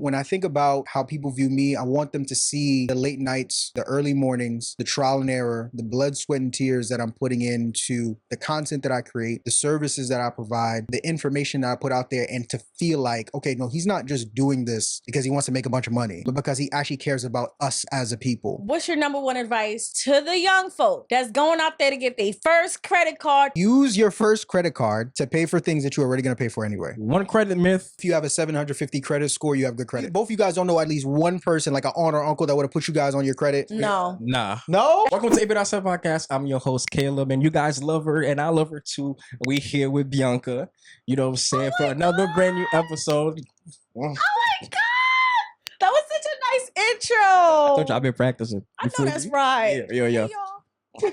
When I think about how people view me, I want them to see the late nights, the early mornings, the trial and error, the blood, sweat, and tears that I'm putting into the content that I create, the services that I provide, the information that I put out there, and to feel like, okay, no, he's not just doing this because he wants to make a bunch of money, but because he actually cares about us as a people. What's your number one advice to the young folk that's going out there to get their first credit card? Use your first credit card to pay for things that you're already going to pay for anyway. One credit myth. If you have a 750 credit score, you have good credit. Both of you guys don't know at least one person, like an aunt or uncle, that would have put you guys on your credit. No. Nah. No? Welcome to A.B.7 Podcast. I'm your host, Caleb, and you guys love her, and I love her too. We here with Bianca, you know what I'm saying, for another brand new episode. Oh my God! That was such a nice intro. I told you I've been practicing. I know that's right. Yeah. Hey, y'all.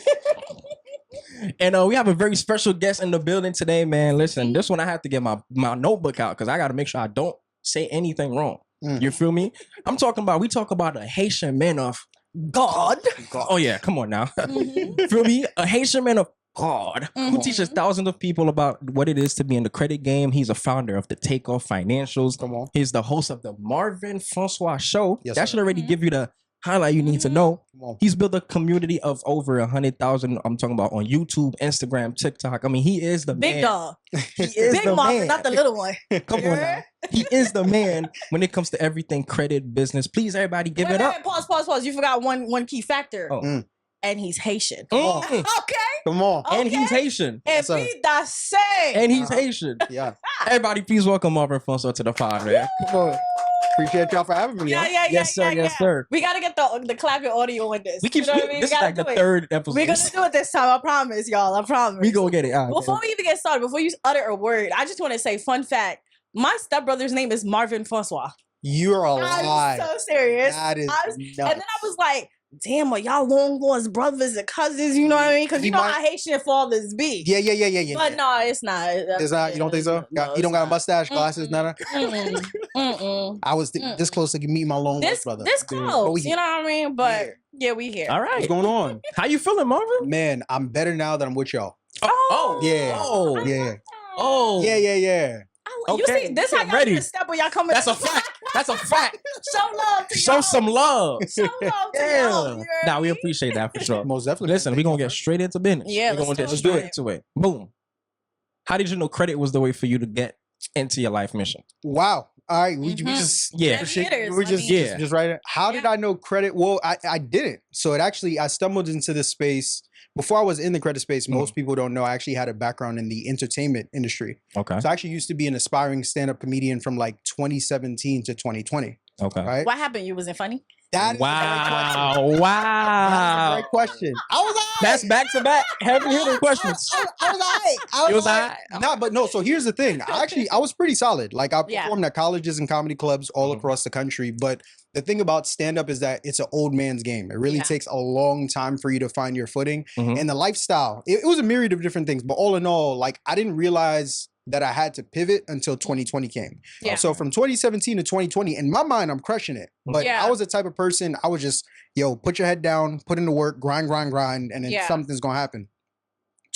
And we have a very special guest in the building today, man. Listen, this one I have to get my notebook out because I got to make sure I don't say anything wrong. You feel me? We talk about a Haitian man of God. Oh yeah, come on now. Feel me? A Haitian man of God who teaches thousands of people about what it is to be in the credit game. He's a founder of the Takeoff Financials. Come on. He's the host of the Marvin Francois Show. Yes, that sir. should already give you the highlight you need to know. Come on. He's built a community of over 100,000. I'm talking about on YouTube, Instagram, TikTok. I mean, he is the Big man. dog. He is Big the Marvin, man. not the little one. Come on now. He is the man when it comes to everything credit, business. Please, everybody, give it up. Wait, pause. You forgot one key factor. Oh. And he's Haitian. Mm. Okay. Come on. And Okay. he's Haitian. And Yes, sir. be the same. And he's Haitian. Yeah. Everybody, please welcome Marvin Francois to the pod, man. Come on. Appreciate y'all for having me. Yeah. Yes, sir. Yes, sir. We gotta get the clapping audio in this. We keep You know what I mean? this We is gotta like the do it. third episode. We're gonna do it this time. I promise, y'all. I promise. We gonna get it. All right, Before we even get started, before you utter a word, I just want to say, fun fact: my stepbrother's name is Marvin Francois. You're a I'm lie. so serious. That is And nuts. then I was like, damn, are y'all long lost brothers and cousins? You know what I mean? Because you know how Haitian fathers be. Yeah. But no, it's not. It's not. You don't think so? No, You don't got a mustache, Mm-mm. glasses, none. Mm-mm. I was this close to meet my long lost brother. This But close, we you know what I mean? But here. yeah, we here. All What's right. going on? How you feeling, Marvin? Man, I'm better now that I'm with y'all. Oh, Yeah. Oh. Yeah. Oh. Yeah. You Okay, see, this how I'm y'all ready. need to step when y'all come in. That's a fact. That's a fact. Show love to Show y'all. some love. Show love to y'all. Yeah. You know what Nah, I we mean? appreciate that for sure. Most definitely. Listen, we're gonna get straight into business. Yeah, we're gonna let's get do it. straight into it. Boom. How did you know credit was the way for you to get into your life mission? Wow. All right. We Mhm. just Yeah. Heavy hitters, we I just mean. just right. How did I know credit? Well, I didn't. So it actually I stumbled into this space before I was in the credit space. Most people don't know I actually had a background in the entertainment industry. Okay. So I actually used to be an aspiring stand-up comedian from like 2017 to 2020. Okay. Right? What happened? You wasn't funny? That is a great question. Wow. That's a Wow. great question. I was That's back to back heavy hitting questions. I was alright. You was alright? Nah, but no. So here's the thing. I was pretty solid. Like I Yeah. performed at colleges and comedy clubs all across the country. But the thing about stand up is that it's an old man's game. It really Yeah. takes a long time for you to find your footing Mhm. and the lifestyle. It was a myriad of different things. But all in all, like I didn't realize that I had to pivot until 2020 came. Yeah. So from 2017 to 2020, in my mind, I'm crushing it. But Yeah. I was the type of person, I was just, put your head down, put in the work, grind, and then Yeah. something's gonna happen.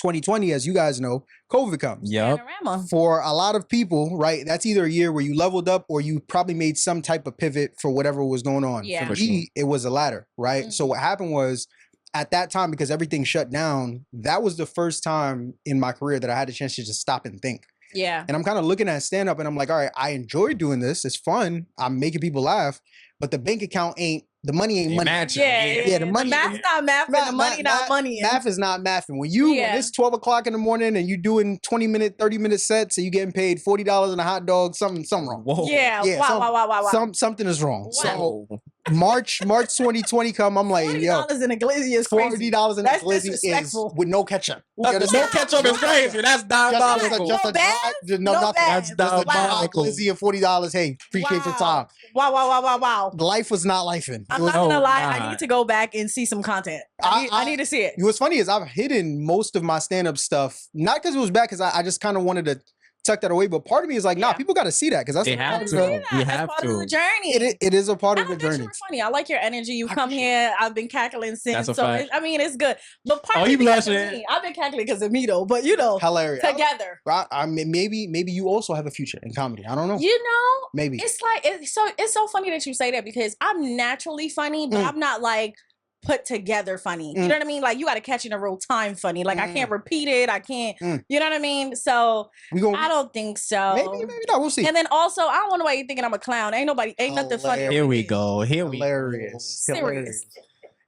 2020, as you guys know, COVID comes. Yep. Panorama. For a lot of people, right, that's either a year where you leveled up or you probably made some type of pivot for whatever was going on. Yeah. For For me, it was a ladder, right? So what happened was, at that time, because everything shut down, that was the first time in my career that I had a chance to just stop and think. Yeah. And I'm kind of looking at stand up and I'm like, all right, I enjoy doing this. It's fun. I'm making people laugh, but the bank account the money ain't money. Imagine. Yeah. the money- Math's not math, and the money not money. Math is not mathing. When Yeah. it's 12 o'clock in the morning and you doing 20-minute, 30-minute sets and you getting paid $40 and a hot dog, something wrong. Whoa. Yeah. Yeah, Wow. Something is wrong. Wow. So Whoa. March 2020 come, I'm like, yo, $40 in a glizzy is crazy. $40 in a That's glizzy is disrespectful. with no ketchup. There's no ketchup is crazy. That's diabolical. Just a No dry, bags? just No nothing. bags. Just a dry Diabolical. glizzy and $40. Hey, appreciate your time. Wow. Life was not lifing. I'm It was- not gonna Oh, lie. God. I need to go back and see some content. I need to see it. What's funny is I've hidden most of my stand-up stuff, not because it was bad, because I just kind of wanted to tuck that away. But part of me is like, nah, Yeah. people got to see that because that's They a have part to. of You That's have part to. of the journey. it is a part of I the bet journey. you were funny. I like your energy. You I come appreciate here. I've been cackling since. That's a So fact. I mean, it's good. But Oh, partly you because of blushing. me. I've been cackling because of me though. But you know, Hilarious. together. I mean, maybe you also have a future in comedy. I don't know. You know, Maybe. it's like it's so funny that you say that because I'm naturally funny, but I'm not like put together funny. You know what I mean? Like you got to catch in a real time funny. Like I can't repeat it. I can't. You know what I mean? So I don't think so. Maybe not. We'll see. And then also, I don't want nobody thinking I'm a clown. Ain't nothing funny. Here we go. Here we go. Hilarious. Serious.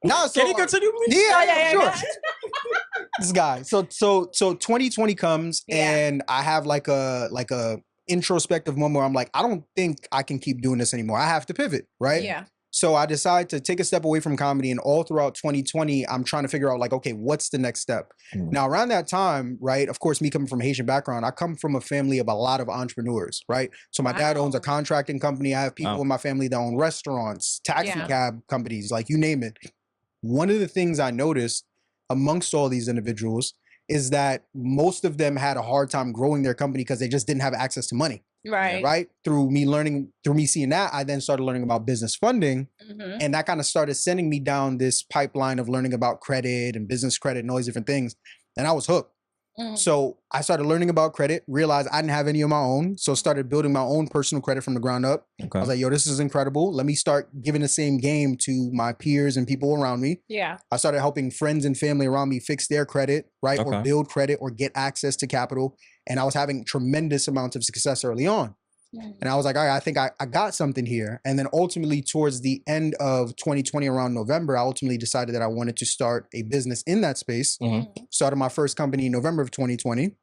No, so Can you continue, please? yeah, sure. yeah. This guy. So 2020 comes and I have like a introspective moment where I'm like, I don't think I can keep doing this anymore. I have to pivot, right? Yeah. So I decide to take a step away from comedy, and all throughout 2020, I'm trying to figure out like, okay, what's the next step? Now around that time, right? Of course, me coming from a Haitian background, I come from a family of a lot of entrepreneurs, right? So my dad owns a contracting company. I have people in my family that own restaurants, taxi cab companies, like you name it. One of the things I noticed amongst all these individuals is that most of them had a hard time growing their company because they just didn't have access to money. Right. Through me seeing that, I then started learning about business funding. And that kind of started sending me down this pipeline of learning about credit and business credit and all these different things. And I was hooked. So I started learning about credit, realized I didn't have any of my own. So started building my own personal credit from the ground up. I was like, yo, this is incredible. Let me start giving the same game to my peers and people around me. Yeah. I started helping friends and family around me fix their credit, right? Or build credit or get access to capital. And I was having tremendous amounts of success early on. And I was like, all right, I think I got something here. And then ultimately towards the end of 2020, around November, I ultimately decided that I wanted to start a business in that space. Started my first company in November of 2020.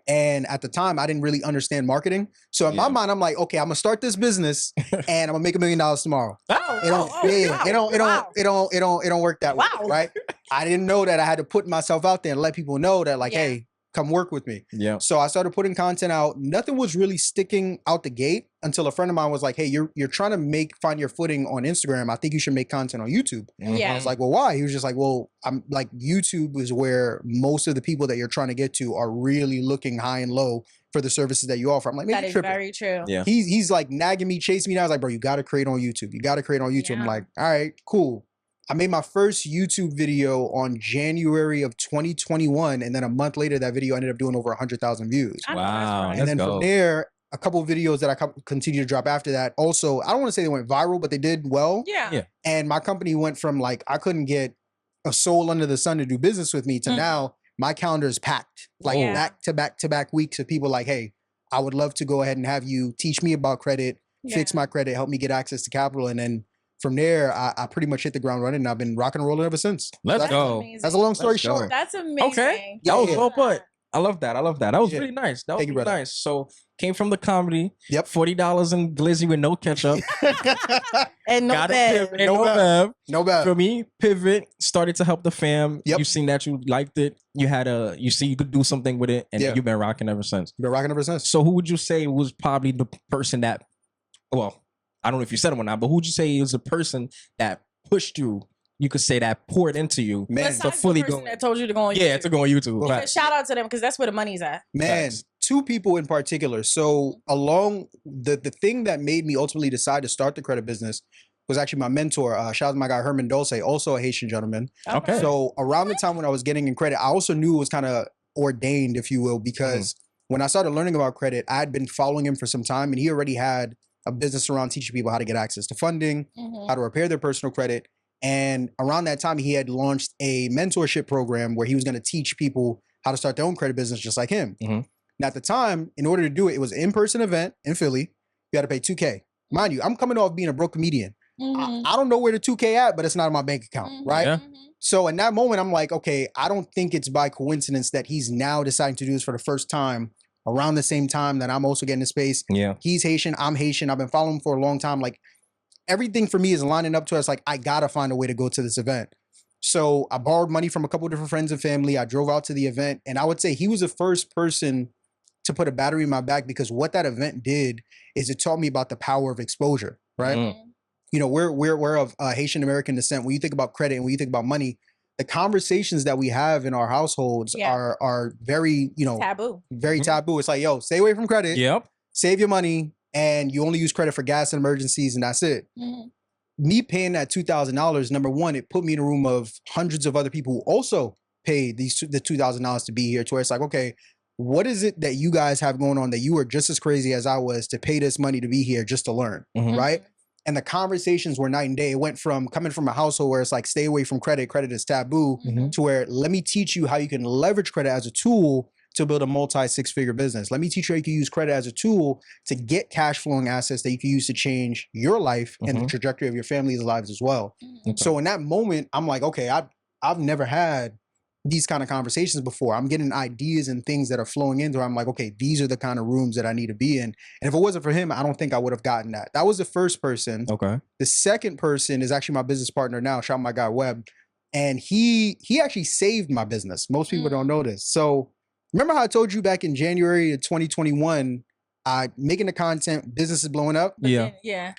And at the time, I didn't really understand marketing. So in my mind, I'm like, okay, I'm gonna start this business and I'm gonna make $1 million tomorrow. It don't work that way, right? I didn't know that I had to put myself out there and let people know that like, hey, come work with me. Yeah. So I started putting content out. Nothing was really sticking out the gate until a friend of mine was like, hey, you're trying to find your footing on Instagram. I think you should make content on YouTube. I was like, well, why? He was just like, well, I'm like, YouTube is where most of the people that you're trying to get to are really looking high and low for the services that you offer. I'm like, maybe that is very true. Yeah. He's like nagging me, chasing me down. I was like, bro, you got to create on YouTube. You got to create on YouTube. I'm like, all right, cool. I made my first YouTube video on January of 2021. And then a month later, that video ended up doing over 100,000 views. Wow. And then from there, a couple of videos that I continue to drop after that. Also, I don't want to say they went viral, but they did well. Yeah. And my company went from like, I couldn't get a soul under the sun to do business with me to now my calendar is packed. Like back to back to back weeks of people like, hey, I would love to go ahead and have you teach me about credit, fix my credit, help me get access to capital. And then from there, I pretty much hit the ground running and I've been rocking and rolling ever since. Let's go. Amazing. That's a long story short. That's amazing. Okay. That was well put. I love that. That was really nice. That was really nice. So came from the comedy. Yep. $40 in glizzy with no ketchup. And no bad. No bad. For me, pivot, started to help the fam. Yep. You seen that you liked it. You see you could do something with it. And you've been rocking ever since. Been rocking ever since. So who would you say was probably the person that, well, I don't know if you said it or not, but who would you say is the person that pushed you? You could say that poured into you. Man, to fully go. That told you to go on YouTube. Yeah, to go on YouTube. Well, shout out to them because that's where the money's at. Man, two people in particular. So along the thing that made me ultimately decide to start the credit business was actually my mentor. Shout out to my guy Herman Dulce, also a Haitian gentleman. Okay. So around the time when I was getting in credit, I also knew it was kind of ordained, if you will, because when I started learning about credit, I had been following him for some time and he already had a business around teaching people how to get access to funding, how to repair their personal credit. And around that time, he had launched a mentorship program where he was going to teach people how to start their own credit business just like him. Now, at the time, in order to do it, it was an in-person event in Philly. You had to pay $2K. Mind you, I'm coming off being a broke comedian. I don't know where the $2K at, but it's not in my bank account, right? Yeah. So in that moment, I'm like, okay, I don't think it's by coincidence that he's now deciding to do this for the first time around the same time that I'm also getting the space. Yeah. He's Haitian, I'm Haitian. I've been following him for a long time. Like everything for me is lining up to us. Like I gotta find a way to go to this event. So I borrowed money from a couple of different friends and family. I drove out to the event and I would say he was the first person to put a battery in my back because what that event did is it taught me about the power of exposure, right? You know, we're of Haitian American descent. When you think about credit and when you think about money, the conversations that we have in our households are very, taboo. Very taboo. It's like, yo, stay away from credit. Yep. Save your money, and you only use credit for gas and emergencies, and that's it. Me paying that $2,000, number one, it put me in a room of hundreds of other people who also paid the $2,000 to be here, to where it's like, okay, what is it that you guys have going on that you are just as crazy as I was to pay this money to be here just to learn, right? And the conversations were night and day. It went from coming from a household where it's like, stay away from credit, credit is taboo, to where let me teach you how you can leverage credit as a tool to build a multi-six-figure business. Let me teach you how you can use credit as a tool to get cash flowing assets that you can use to change your life and the trajectory of your family's lives as well. So in that moment, I'm like, okay, I've never had these kind of conversations before. I'm getting ideas and things that are flowing into it. I'm like, okay, these are the kind of rooms that I need to be in. And if it wasn't for him, I don't think I would have gotten that. That was the first person. Okay. The second person is actually my business partner now. Shout out my guy Webb. And he actually saved my business. Most people don't know this. So remember how I told you back in January of 2021, making the content, business is blowing up? Yeah. Yeah.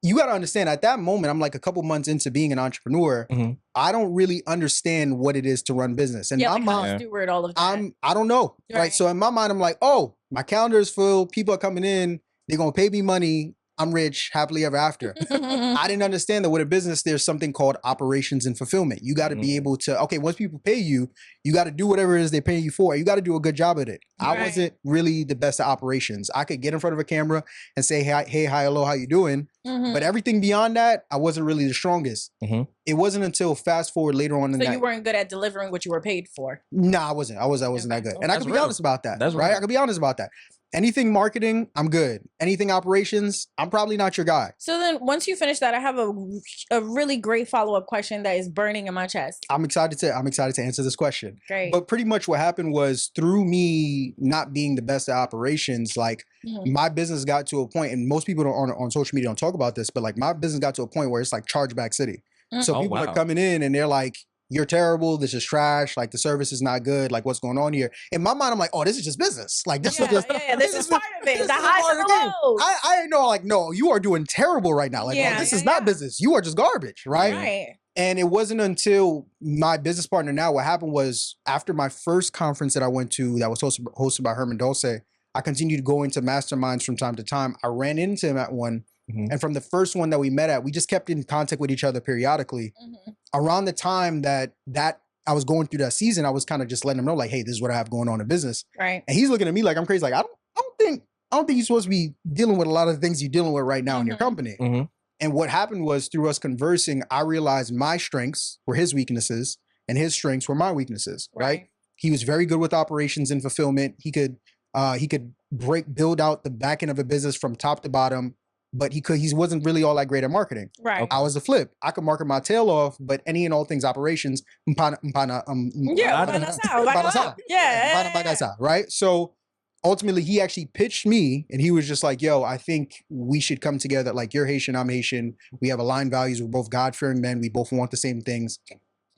You got to understand, at that moment, I'm like a couple months into being an entrepreneur. I don't really understand what it is to run business. And my mind, steward all of that. I don't know. Right. So in my mind, I'm like, oh, my calendar is full. People are coming in. They're going to pay me money. I'm rich, happily ever after. I didn't understand that with a business, there's something called operations and fulfillment. You got to be able to, okay, once people pay you, you got to do whatever it is they're paying you for. You got to do a good job at it. I wasn't really the best at operations. I could get in front of a camera and say, hey, hi, hello, how you doing? But everything beyond that, I wasn't really the strongest. It wasn't until fast forward later on in the night. So you weren't good at delivering what you were paid for? No, I wasn't. I wasn't that good. And I can be honest about that. That's right. I can be honest about that. Anything marketing, I'm good. Anything operations, I'm probably not your guy. So then once you finish that, I have a really great follow-up question that is burning in my chest. I'm excited to answer this question. Great. But pretty much what happened was, through me not being the best at operations, like my business got to a point, and most people on social media don't talk about this, but like my business got to a point where it's like chargeback city. So people are coming in and they're like, you're terrible. This is trash. Like the service is not good. Like what's going on here? In my mind, I'm like, oh, this is just business. Like this is just this is part of it. The highs and the lows. I didn't know. Like, no, you are doing terrible right now. Like this is not business. You are just garbage, right? And it wasn't until my business partner now, what happened was, after my first conference that I went to that was hosted by Herman Dulce, I continued to go into masterminds from time to time. I ran into him at one. And from the first one that we met at, we just kept in contact with each other periodically. Around the time that I was going through that season, I was kind of just letting him know, like, hey, this is what I have going on in business. Right. And he's looking at me like I'm crazy. Like, I don't think you're supposed to be dealing with a lot of the things you're dealing with right now in your company. And what happened was, through us conversing, I realized my strengths were his weaknesses and his strengths were my weaknesses. Right. He was very good with operations and fulfillment. He could build out the back end of a business from top to bottom. But he wasn't really all that great at marketing. Right. I was the flip. I could market my tail off, but any and all things operations, right? So ultimately, he actually pitched me, and he was just like, yo, I think we should come together. Like, you're Haitian, I'm Haitian. We have aligned values. We're both God-fearing men. We both want the same things.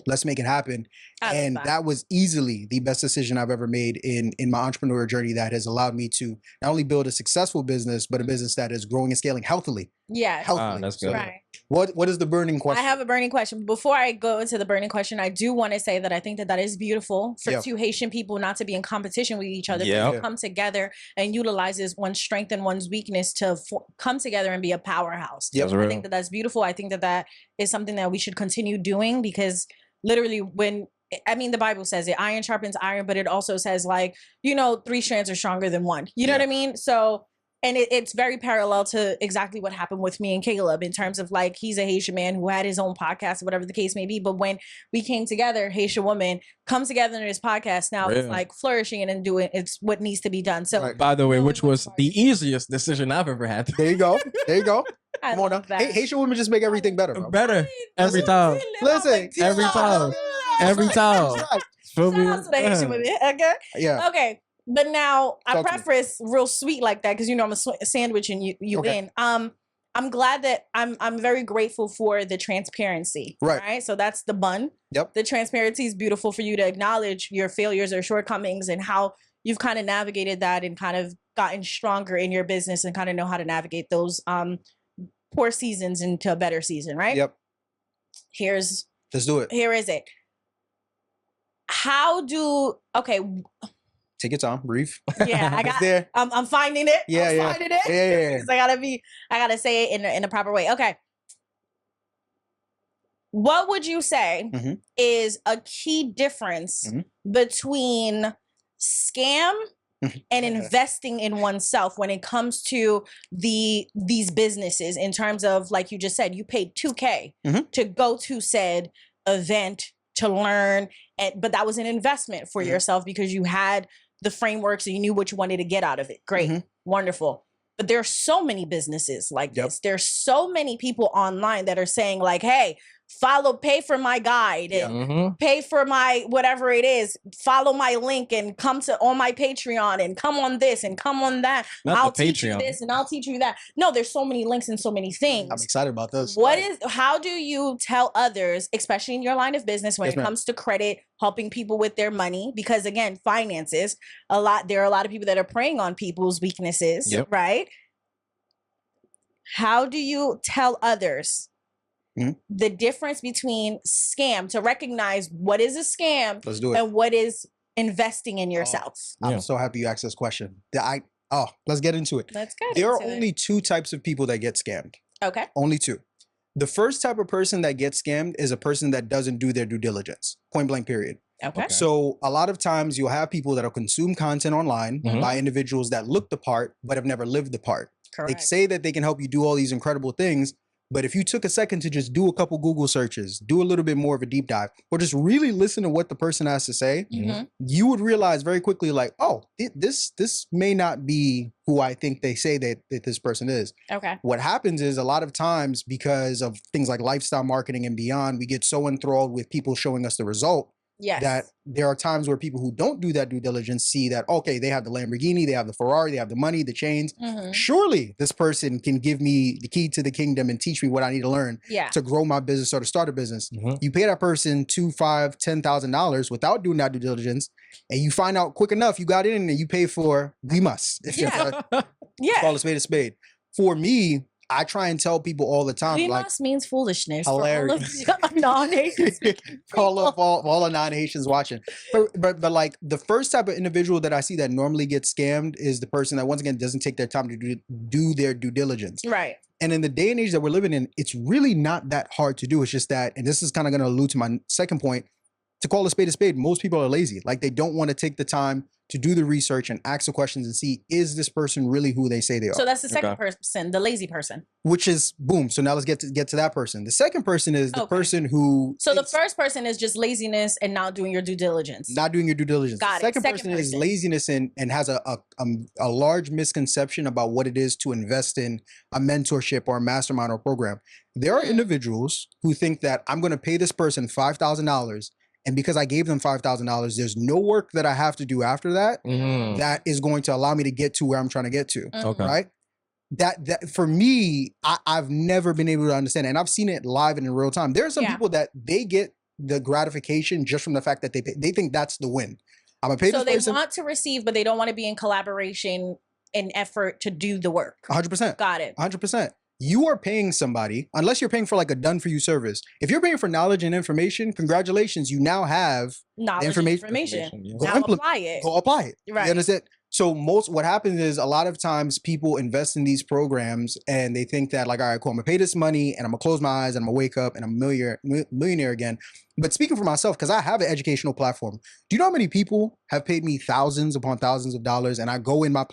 Let's make it happen. And that was easily the best decision I've ever made in my entrepreneurial journey, that has allowed me to not only build a successful business, but a business that is growing and scaling healthily. Yeah. Healthily. That's good. Right. What is the burning question? I have a burning question. Before I go into the burning question, I do want to say that I think that is beautiful for two Haitian people not to be in competition with each other, but to come together and utilizes one's strength and one's weakness to come together and be a powerhouse. Yep. I think that that's beautiful. I think that is something that we should continue doing, because literally, the Bible says it, iron sharpens iron, but it also says, like, 3 strands are stronger than one. You know what I mean? So, and it's very parallel to exactly what happened with me and Caleb, in terms of, like, he's a Haitian man who had his own podcast, whatever the case may be. But when we came together, Haitian woman comes together in his podcast, now it's like flourishing and doing it's what needs to be done. So, by the way, which was the easiest decision I've ever had. There you go. Come on now. Haitian women just make everything better, bro. Better every time. Listen, every time. Every time. Shout out to the Haitian women. Okay. Yeah. Okay. But now I preface real sweet like that, because I'm a sandwich and you in. I'm glad that I'm very grateful for the transparency. Right. So that's the bun. Yep. The transparency is beautiful for you to acknowledge your failures or shortcomings and how you've kind of navigated that and kind of gotten stronger in your business and kind of know how to navigate those poor seasons into a better season. Right. Yep. Let's do it. Here is it. Okay, Take your time, breathe. yeah, It's there. I'm finding it. Yeah, I'm yeah. finding it. Yeah. 'Cause I gotta say it in a proper way. Okay. What would you say Mhm. is a key difference between scam and investing in oneself when it comes to these businesses, in terms of, like you just said, you paid $2K to go to said event to learn, but that was an investment for yourself because you had the framework, so you knew what you wanted to get out of it. Great, wonderful. But there's so many businesses like this. There's so many people online that are saying like, hey, pay for my guide and pay for my whatever it is, follow my link and come on my Patreon and come on this and come on that. I'll teach you this and I'll teach you that. No, there's so many links and so many things. I'm excited about this. How do you tell others, especially in your line of business, when it comes to credit, helping people with their money? Because again, finances, there are a lot of people that are preying on people's weaknesses, right? How do you tell others the difference between scam, to recognize what is a scam and what is investing in yourself? I'm so happy you asked this question. Let's get into it. There are only two types of people that get scammed. Okay. Only two. The first type of person that gets scammed is a person that doesn't do their due diligence. Point blank, period. Okay. So a lot of times you'll have people that'll consume content online by individuals that look the part but have never lived the part. Correct. They say that they can help you do all these incredible things, but if you took a second to just do a couple Google searches, do a little bit more of a deep dive, or just really listen to what the person has to say, you would realize very quickly, like, oh, this may not be who I think they say that this person is. Okay. What happens is a lot of times, because of things like lifestyle marketing and beyond, we get so enthralled with people showing us the result. Yes. That there are times where people who don't do that due diligence see that, okay, they have the Lamborghini, they have the Ferrari, they have the money, the chains. Surely this person can give me the key to the kingdom and teach me what I need to learn to grow my business or to start a business. You pay that person $2,000, $5,000, $10,000 without doing that due diligence, and you find out quick enough, you got in and you pay for Glimas. Call a spade a spade. For me, I try and tell people all the time, Glimas like, means foolishness. Hilarious. For all of non-Haitians. Call up all the non-Haitians watching. But like the first type of individual that I see that normally gets scammed is the person that, once again, doesn't take their time to do their due diligence. Right. And in the day and age that we're living in, it's really not that hard to do. It's just that, and this is kind of going to allude to my second point, to call a spade, most people are lazy. Like, they don't want to take the time to do the research and ask the questions and see, is this person really who they say they are? So that's the second person, the lazy person. Which is, boom. So now let's get to that person. The second person is the person who... So the first person is just laziness and not doing your due diligence. Not doing your due diligence. Got The it. second person is laziness and has a large misconception about what it is to invest in a mentorship or a mastermind or program. There are individuals who think that I'm going to pay this person $5,000, and because I gave them $5,000, there's no work that I have to do after that that is going to allow me to get to where I'm trying to get to. Right? That for me, I've never been able to understand it. And I've seen it live and in real time. There are some people that they get the gratification just from the fact that they think that's the win. I'm gonna pay this person. So they want to receive, but they don't want to be in collaboration and effort to do the work. 100%. Got it. 100%. You are paying somebody, unless you're paying for like a done-for-you service. If you're paying for knowledge and information, congratulations, you now have knowledge the information. Now apply it. Go apply it. Right. You understand? So what happens is, a lot of times people invest in these programs and they think that, like, all right, cool, I'm gonna pay this money and I'm gonna close my eyes and I'm gonna wake up and I'm a millionaire again. But speaking for myself, because I have an educational platform, do you know how many people have paid me thousands upon thousands of dollars? And I go in I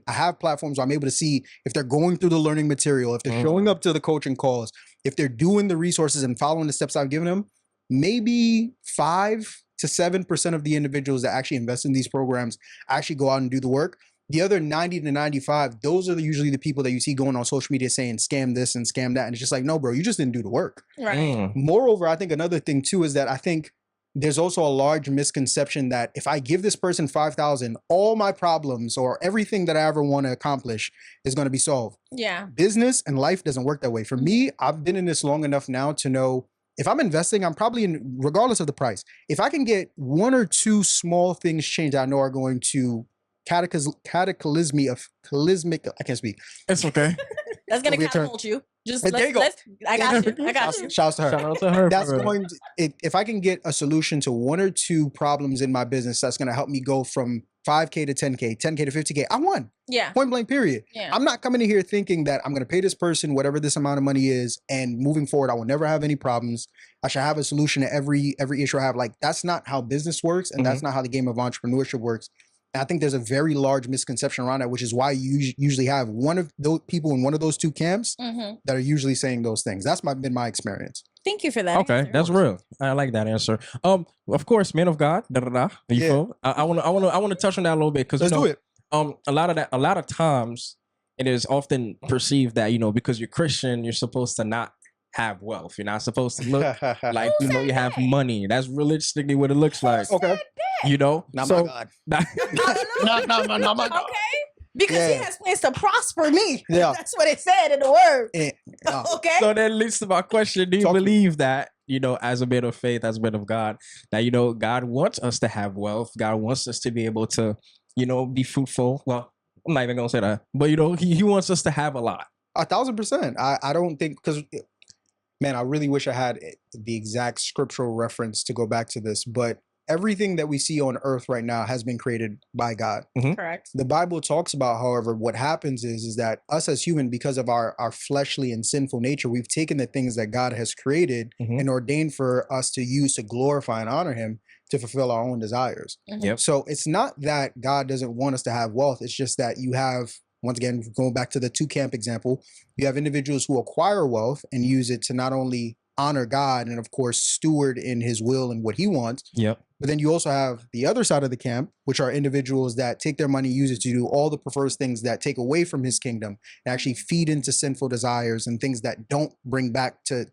have platforms where I'm able to see if they're going through the learning material, if they're showing up to the coaching calls, if they're doing the resources and following the steps I've given them. Maybe 5 to 7% of the individuals that actually invest in these programs actually go out and do the work. The other 90 to 95, those are usually the people that you see going on social media saying scam this and scam that. And it's just like, no, bro, you just didn't do the work. Right. Moreover, I think another thing too is that I think there's also a large misconception that if I give this person 5,000, all my problems or everything that I ever want to accomplish is going to be solved. Yeah. Business and life doesn't work that way. For me, I've been in this long enough now to know, if I'm investing, I'm probably in, regardless of the price, if I can get 1 or 2 small things changed, I know are going to cataclysmic, I can't speak. It's okay. That's going to catapult you. Just There you go. I got you. I got you. Shouts to her. Shout out to her. That's for real. going to, if I can get a solution to one or two problems in my business, that's going to help me go from 5K to 10K, 10K to 50K. I won. Yeah. Point blank, period. Yeah. I'm not coming in here thinking that I'm going to pay this person whatever this amount of money is, and moving forward, I will never have any problems. I should have a solution to every issue I have. Like, that's not how business works, and that's not how the game of entrepreneurship works. And I think there's a very large misconception around that, which is why you usually have one of those people in one of those two camps that are usually saying those things. That's been my experience. Thank you for that. Okay, answer. that's real. I like that answer. Of course, man of God. You feel? I want to touch on that a little bit because Let's do it. a lot of times it is often perceived that because you're Christian, you're supposed to not have wealth. You're not supposed to look like you have money. That's realistically what it looks like. Okay. Not my God. Not my God. Okay. Because he has plans to prosper me. Yeah. That's what it said in the word. Okay. So that leads to my question. Do you believe that, as a man of faith, as a man of God, that, God wants us to have wealth. God wants us to be able to, be fruitful. Well, I'm not even going to say that, but, he wants us to have a lot. 1,000%. I don't think, because, man, I really wish I had the exact scriptural reference to go back to this, but everything that we see on earth right now has been created by God. Correct. The Bible talks about, however, what happens is that us as human, because of our fleshly and sinful nature, we've taken the things that God has created and ordained for us to use to glorify and honor him to fulfill our own desires. Yep. So it's not that God doesn't want us to have wealth. It's just that you have, once again, going back to the two camp example, you have individuals who acquire wealth and use it to not only honor God and, of course, steward in his will and what he wants. Yep. But then you also have the other side of the camp, which are individuals that take their money, use it to do all the perverse things that take away from his kingdom and actually feed into sinful desires and things that don't bring back to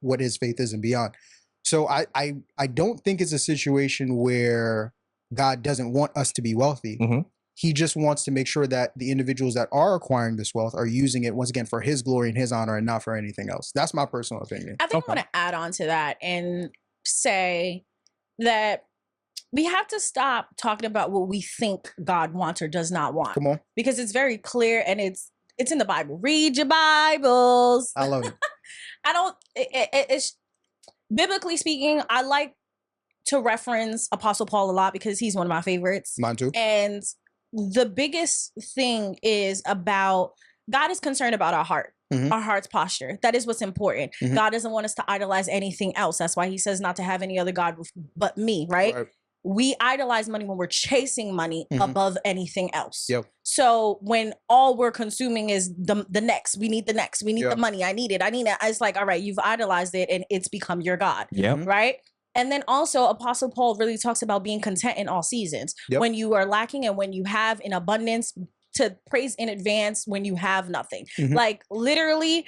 what his faith is and beyond. So I don't think it's a situation where God doesn't want us to be wealthy. He just wants to make sure that the individuals that are acquiring this wealth are using it, once again, for his glory and his honor and not for anything else. That's my personal opinion. I think I want to add on to that and say that we have to stop talking about what we think God wants or does not want. Come on. Because it's very clear and it's in the Bible. Read your Bibles. I love it. It's biblically speaking, I like to reference Apostle Paul a lot because he's one of my favorites. Mine too. And the biggest thing is about God is concerned about our heart. Our heart's posture. That is what's important. God doesn't want us to idolize anything else. That's why he says not to have any other God but me, right? We idolize money when we're chasing money above anything else. Yep. So when all we're consuming is the next, we need the next, we need the money, I need it. It's like, all right, you've idolized it and it's become your God. Yep. Right? And then also Apostle Paul really talks about being content in all seasons. Yep. When you are lacking and when you have in abundance, to praise in advance when you have nothing. Like literally,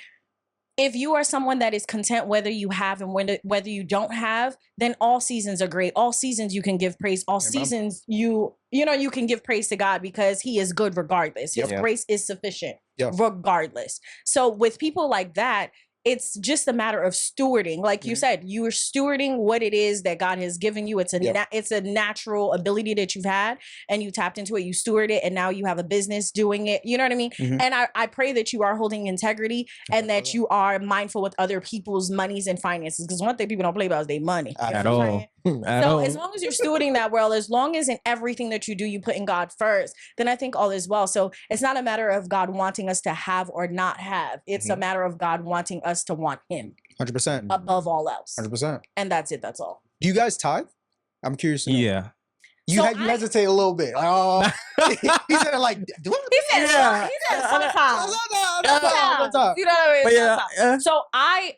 if you are someone that is content whether you have and whether you don't have, then all seasons are great. All seasons you can give praise. All seasons you can give praise to God because he is good regardless. His grace is sufficient regardless. So with people like that, it's just a matter of stewarding. Like you said, you are stewarding what it is that God has given you. It's a natural ability that you've had and you tapped into it, you steward it, and now you have a business doing it. You know what I mean? And I pray that you are holding integrity and that you are mindful with other people's monies and finances. Because one thing people don't play about is their money. At all. So as long as you're stewarding that well, as long as in everything that you do, you put in God first, then I think all is well. So it's not a matter of God wanting us to have or not have. It's a matter of God wanting us to want him 100%. above all else. 100%. And that's it. That's all. Do you guys tithe? I'm curious to know. Yeah. You hesitate a little bit. Like, oh, he said it like, do He said sometimes. Sometimes. You know what I mean? But yeah. So I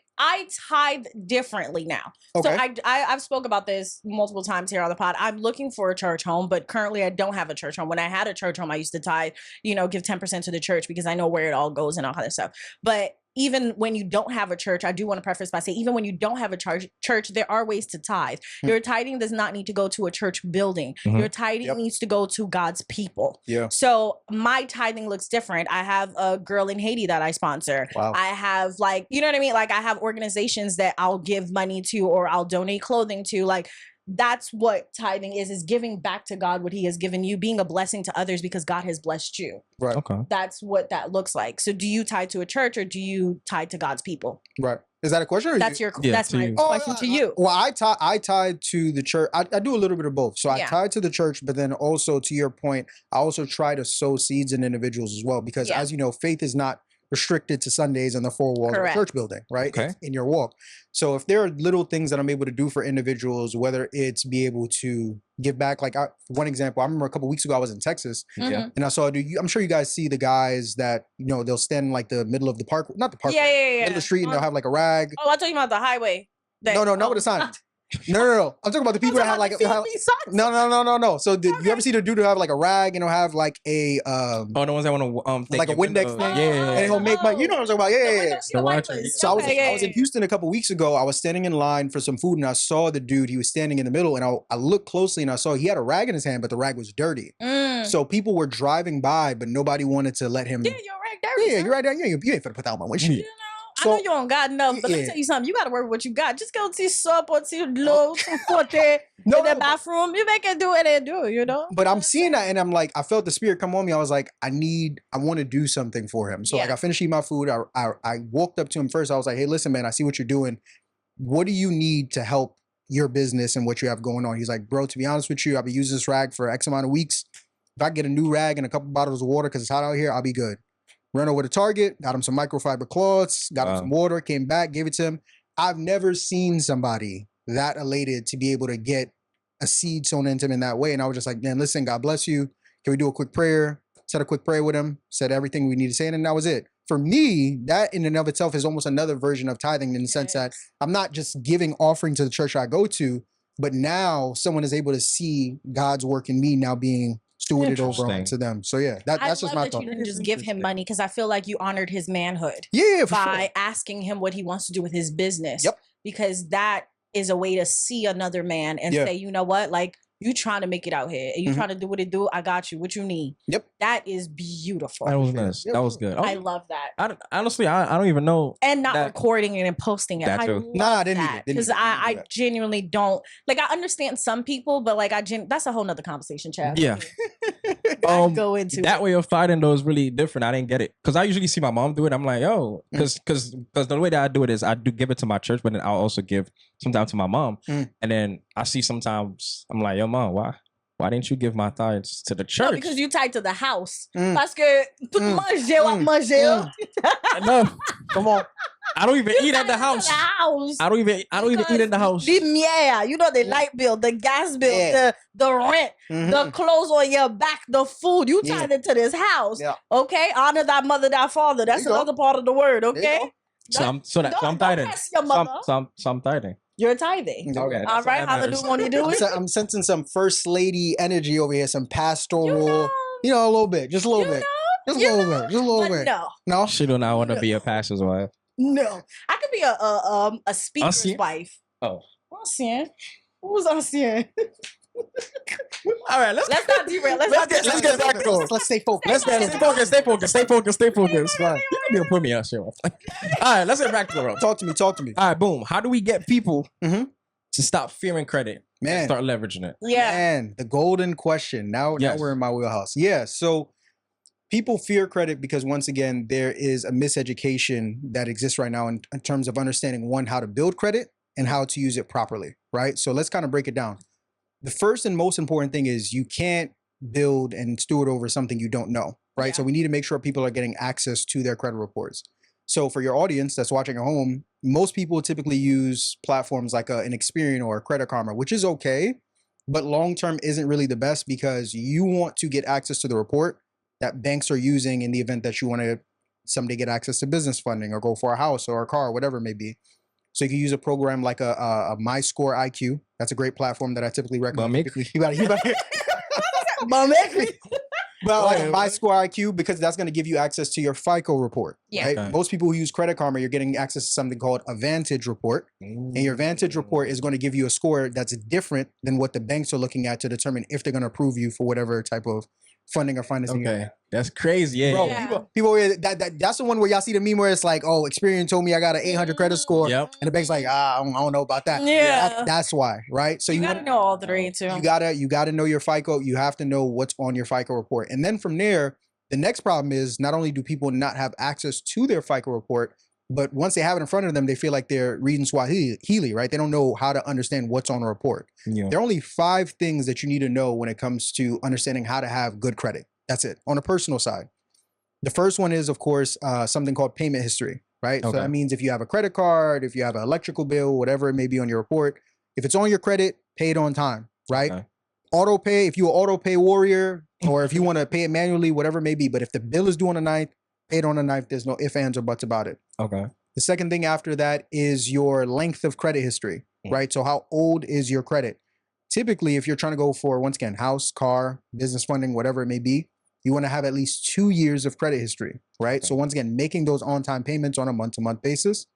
tithe differently now. Okay. So I've spoke about this multiple times here on the pod. I'm looking for a church home, but currently I don't have a church home. When I had a church home, I used to tithe, give 10% to the church because I know where it all goes and all that stuff. But even when you don't have a church, I do want to preface by saying, even when you don't have a church, there are ways to tithe. Your tithing does not need to go to a church building. Your tithing needs to go to God's people. Yeah. So my tithing looks different. I have a girl in Haiti that I sponsor. Wow. I have you know what I mean? Like I have organizations that I'll give money to or I'll donate clothing to. Like that's what tithing is giving back to God what he has given you, being a blessing to others because God has blessed you. Right. Okay. That's what that looks like. So do you tithe to a church or do you tithe to God's people? Right. Is that a question? Or That's that's my question to you. Well, I tied to the church. I do a little bit of both. So I tied to the church, but then also to your point, I also try to sow seeds in individuals as well. Because as you know, faith is not restricted to Sundays and the four walls of a church building, right? Okay. It's in your walk. So if there are little things that I'm able to do for individuals, whether it's be able to give back, like one example, I remember a couple weeks ago I was in Texas, and I saw, I'm sure you guys see the guys that they'll stand in like the middle of the park, not the park, middle of the street, and they'll have like a rag. Oh, I thought you about the highway. No, not with a sign. No. I'm talking about the people that have like no. So did you ever see the dude who have like a rag and he'll have like a the ones that want to like a Windex thing? Yeah. And he'll make money. You know what I'm talking about? Yeah. So I was in Houston a couple weeks ago. I was standing in line for some food and I saw the dude. He was standing in the middle and I looked closely and I saw he had a rag in his hand, but the rag was dirty. So people were driving by, but nobody wanted to let him. Yeah, your rag dirty. Yeah, you're right there. You ain't finna put that on my windshield. I know you don't got enough, but let me tell you something. You got to work with what you got. Just go to soap or to low, some forte in the bathroom. You make it do what they do, But I'm seeing that and I'm like, I felt the spirit come on me. I was like, I want to do something for him. So like I finished eating my food. I walked up to him first. I was like, hey, listen, man, I see what you're doing. What do you need to help your business and what you have going on? He's like, bro, to be honest with you, I've been using this rag for X amount of weeks. If I get a new rag and a couple bottles of water because it's hot out here, I'll be good. Ran over to Target, got him some microfiber cloths, got him some water, came back, gave it to him. I've never seen somebody that elated to be able to get a seed sown into him in that way. And I was just like, man, listen, God bless you. Can we do a quick prayer? Said a quick prayer with him, said everything we need to say, and that was it. For me, that in and of itself is almost another version of tithing in the sense that I'm not just giving offering to the church I go to, but now someone is able to see God's work in me now being stewarded over onto them. So yeah, that's just my thought. You didn't just give him money because I feel like you honored his manhood. Yeah, by asking him what he wants to do with his business. Yep. Because that is a way to see another man and say, you know what, like you trying to make it out here and you trying to do what it do. I got you. What you need. Yep. That is beautiful. That was nice. That was good. I love that. Honestly, I don't even know. And not recording it and posting it. I didn't that because I genuinely don't like. I understand some people, but like that's a whole nother conversation, Chad. Yeah. Go into that way of fighting though is really different. I didn't get it because I usually see my mom do it. I'm like, yo, because the way that I do it is I do give it to my church, but then I'll also give sometimes to my mom. And then I see sometimes I'm like, yo, mom, why didn't you give my tithes to the church? No, because you tied to the house. Parce que tout manger. No, come on. I don't even eat at the house. I don't even eat in the house. The the light bill, the gas bill, the rent, the clothes on your back, the food. You tied it to this house. Yeah. Okay? Honor thy mother, thy father. That's another part of the word, okay? So I'm tithing. So I'm tithing. You're tithing. Okay. All right. How do you do it? I'm sensing some first lady energy over here, some pastoral, a little bit, just a little bit. Just a little bit. No. She do not want to be a pastor's wife. No. I could be a speaker's wife. Oh. Ancien. Who's ancien? All right, let's not derail. Let's get back to it. Let's stay focused. Stay focused. Right. You put me on shit. All right, let's get back to it. Talk to me. All right, boom. How do we get people to stop fearing credit? Man, start leveraging it. Yeah. Man, the golden question. Now we're in my wheelhouse. Yeah. So people fear credit because once again, there is a miseducation that exists right now in terms of understanding how to build credit and how to use it properly. Right. So let's kind of break it down. The first and most important thing is you can't build and steward over something you don't know, right? Yeah. So we need to make sure people are getting access to their credit reports. So for your audience that's watching at home, most people typically use platforms like an Experian or a Credit Karma, which is okay, but long-term isn't really the best because you want to get access to the report that banks are using in the event that you want to someday get access to business funding or go for a house or a car, whatever it may be. So you can use a program like a My Score IQ. That's a great platform that I typically recommend. Well, My Score IQ, because that's going to give you access to your FICO report. Yeah. Right? Okay. Most people who use Credit Karma, you're getting access to something called a Vantage report. And your Vantage report is going to give you a score that's different than what the banks are looking at to determine if they're going to approve you for whatever type of funding or financing. Okay, that's crazy. Yeah, Bro, yeah. people that's the one where y'all see the meme where it's like, oh, Experian told me I got an 800 credit score. Yep. And the bank's like, I don't know about that. Yeah. That's why, right? So you gotta know all three too. You gotta know your FICO. You have to know what's on your FICO report. And then from there, the next problem is not only do people not have access to their FICO report, but once they have it in front of them, they feel like they're reading Swahili, right? They don't know how to understand what's on a report. Yeah. There are only 5 things that you need to know when it comes to understanding how to have good credit. That's it, on a personal side. The first one is, of course, something called payment history, right? Okay. So that means if you have a credit card, if you have an electrical bill, whatever it may be on your report, if it's on your credit, pay it on time, right? Okay. Auto pay, if you're an auto pay warrior, or if you want to pay it manually, whatever it may be. But if the bill is due on the 9th, pay it on the 9th. There's no ifs, ands, or buts about it. Okay. The second thing after that is your length of credit history, right? So how old is your credit? Typically, if you're trying to go for, once again, house, car, business funding, whatever it may be, you want to have at least 2 years of credit history, right? Okay. So once again, making those on-time payments on a month-to-month basis.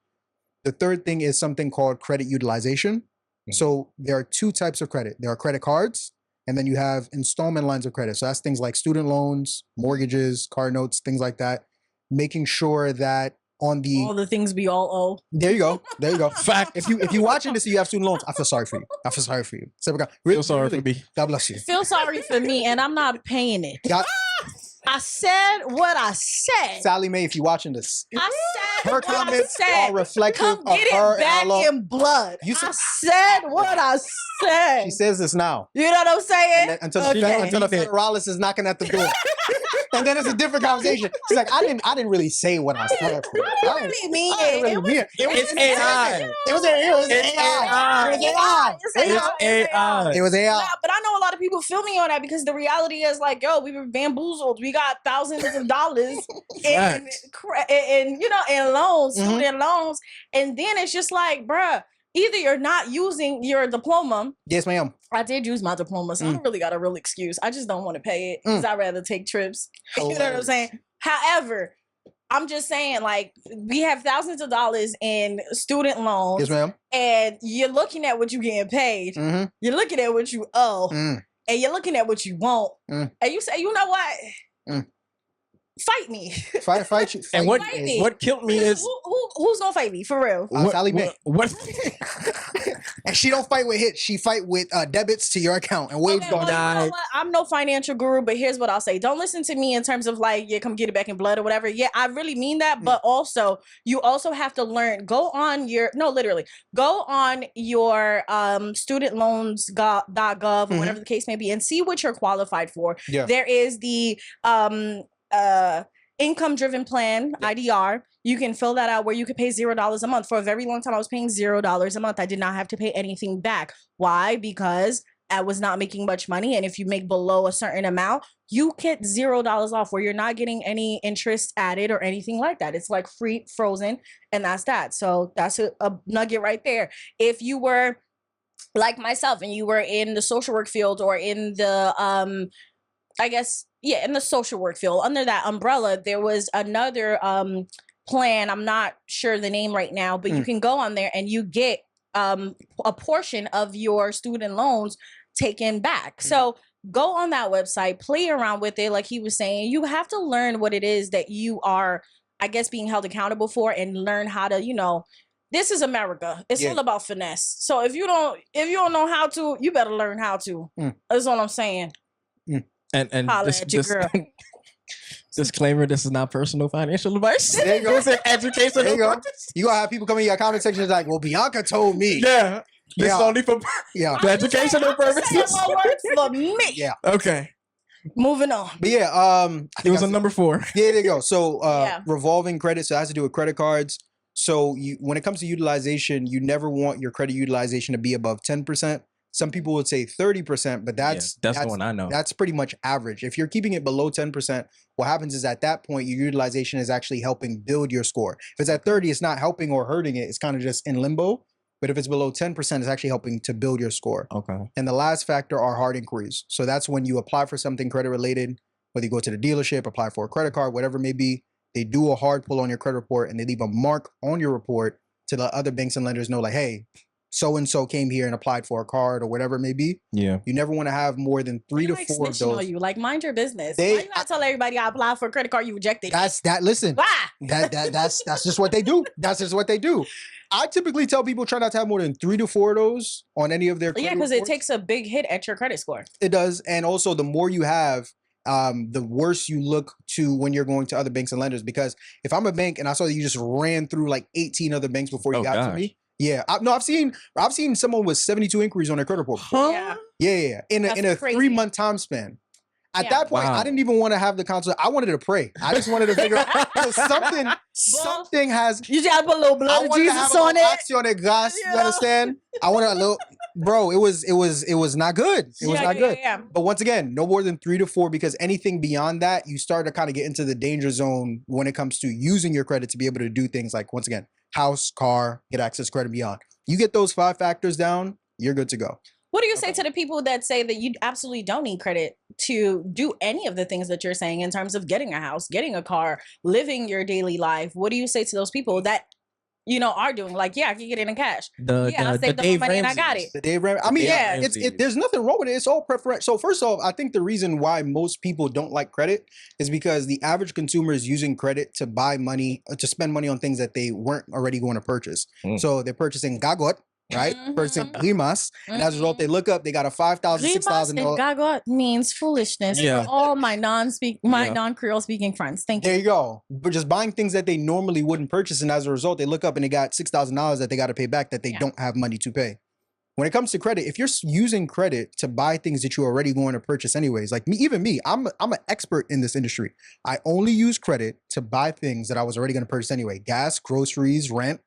The third thing is something called credit utilization. So there are 2 types of credit. There are credit cards, and then you have installment lines of credit. So that's things like student loans, mortgages, car notes, things like that. Making sure that on the all the things we all owe. There you go. Fact. If you watching this and you have student loans, I feel sorry for you. So Feel sorry for me. God bless you. Feel sorry for me, and I'm not paying it. God, I said what I said. Sally Mae, if you watching this, I said her what comments I said. are reflective Come of get her it back and Allah. in blood. You I said what I said. She says this now. You know what I'm saying? Until Okay. the federalist is knocking at the door. And then it's a different conversation. She's like, I didn't really say what I said. I don't really mean I didn't it. really mean it. It's AI. It was AI. It was AI. Nah, but I know a lot of people feel me on that because the reality is like, yo, we were bamboozled. We got thousands of dollars in loans, student loans, and then it's just like, bruh, either you're not using your diploma. Yes, ma'am. I did use my diploma, so I don't really got a real excuse. I just don't want to pay it because I'd rather take trips. You know what I'm saying? However, I'm just saying, like, we have thousands of dollars in student loans. Yes, ma'am. And you're looking at what you're getting paid. Mm-hmm. You're looking at what you owe. And you're looking at what you want. And you say, you know what? Fight me. Fight you. And what killed me is who's gonna fight me for real? Sally Mae. What? And she don't fight with hits. She fight with debits to your account. And waves going down. You know what? I'm no financial guru, but here's what I'll say. Don't listen to me in terms of like, yeah, come get it back in blood or whatever. Yeah, I really mean that. But also, you also have to learn. Go on your studentloans.gov or whatever the case may be, and see what you're qualified for. Yeah. There is the income driven plan, IDR. You can fill that out where you could pay $0 a month. For a very long time, I was paying $0 a month. I did not have to pay anything back. Why? Because I was not making much money. And if you make below a certain amount, you get $0 off where you're not getting any interest added or anything like that. It's like free, frozen, and that's that. So that's a nugget right there. If you were like myself and you were in the social work field or in the, in the social work field, under that umbrella, there was another plan. I'm not sure the name right now, but you can go on there and you get a portion of your student loans taken back. So go on that website, play around with it. Like he was saying, you have to learn what it is that you are, I guess, being held accountable for, and learn how to, this is America. It's all about finesse. So if you don't know how to, you better learn how to. That's what I'm saying. And Holla this, at your girl. disclaimer: this is not personal financial advice. There you go. It's an educational. There you go. You gonna have people come in your comment section like, well, Bianca told me. Yeah. This is only for the educational purposes. What works for me. Yeah. Okay. Moving on. But yeah, it was a number 4. Yeah, there you go. So revolving credit, so it has to do with credit cards. So when it comes to utilization, you never want your credit utilization to be above 10%. Some people would say 30%, but that's the one I know. That's pretty much average. If you're keeping it below 10%, what happens is at that point, your utilization is actually helping build your score. If it's at 30, it's not helping or hurting it. It's kind of just in limbo. But if it's below 10%, it's actually helping to build your score. Okay. And the last factor are hard inquiries. So that's when you apply for something credit related, whether you go to the dealership, apply for a credit card, whatever it may be, they do a hard pull on your credit report and they leave a mark on your report to let other banks and lenders know like, hey, so-and-so came here and applied for a card or whatever it may be. Yeah. You never want to have more than 3 to like 4 of snitching on those. you. Like, mind your business. They- Why you gotta tell everybody I applied for a credit card you rejected? Listen, Why? that's just what they do. That's just what they do. I typically tell people try not to have more than 3 to 4 of those on any of their Yeah, credit because it reports. takes a big hit at your credit score. It does. And also the more you have, the worse you look to when you're going to other banks and lenders. Because if I'm a bank and I saw that you just ran through like 18 other banks before you got to me. Yeah. I've seen someone with 72 inquiries on their credit report. Yeah. Yeah. In a That's crazy. 3-month time span. At Yeah. that point, I didn't even want to have the counsel. I wanted to pray. I just wanted to figure out something has. You just put a little I blood of wanted to Jesus have a on little it. oxy on it, guys. You You know? understand? I wanted a little, bro. It was not good. It was not good. Yeah. But once again, no more than 3 to 4, because anything beyond that, you start to kind of get into the danger zone when it comes to using your credit to be able to do things like, once again, house, car, get access credit beyond. You get those 5 factors down, you're good to go. What do you say to the people that say that you absolutely don't need credit to do any of the things that you're saying in terms of getting a house, getting a car, living your daily life? What do you say to those people that, are doing like, yeah, I can get it in cash. I saved up my money and I got it. The Dave Ramsey. I mean, Yeah. there's nothing wrong with it. It's all preferential. So first off, I think the reason why most people don't like credit is because the average consumer is using credit to buy money, to spend money on things that they weren't already going to purchase. So they're purchasing gagot, right? Purchasing rimas, and as a result, they look up, they got a $5,000, $6,000. And gagot means foolishness Yeah. for all my non-Creole speaking friends. Thank you. There you go. But just buying things that they normally wouldn't purchase, and as a result, they look up and they got $6,000 that they got to pay back that they don't have money to pay. When it comes to credit, if you're using credit to buy things that you're already going to purchase anyways, like me, I'm an expert in this industry. I only use credit to buy things that I was already going to purchase anyway: gas, groceries, rent,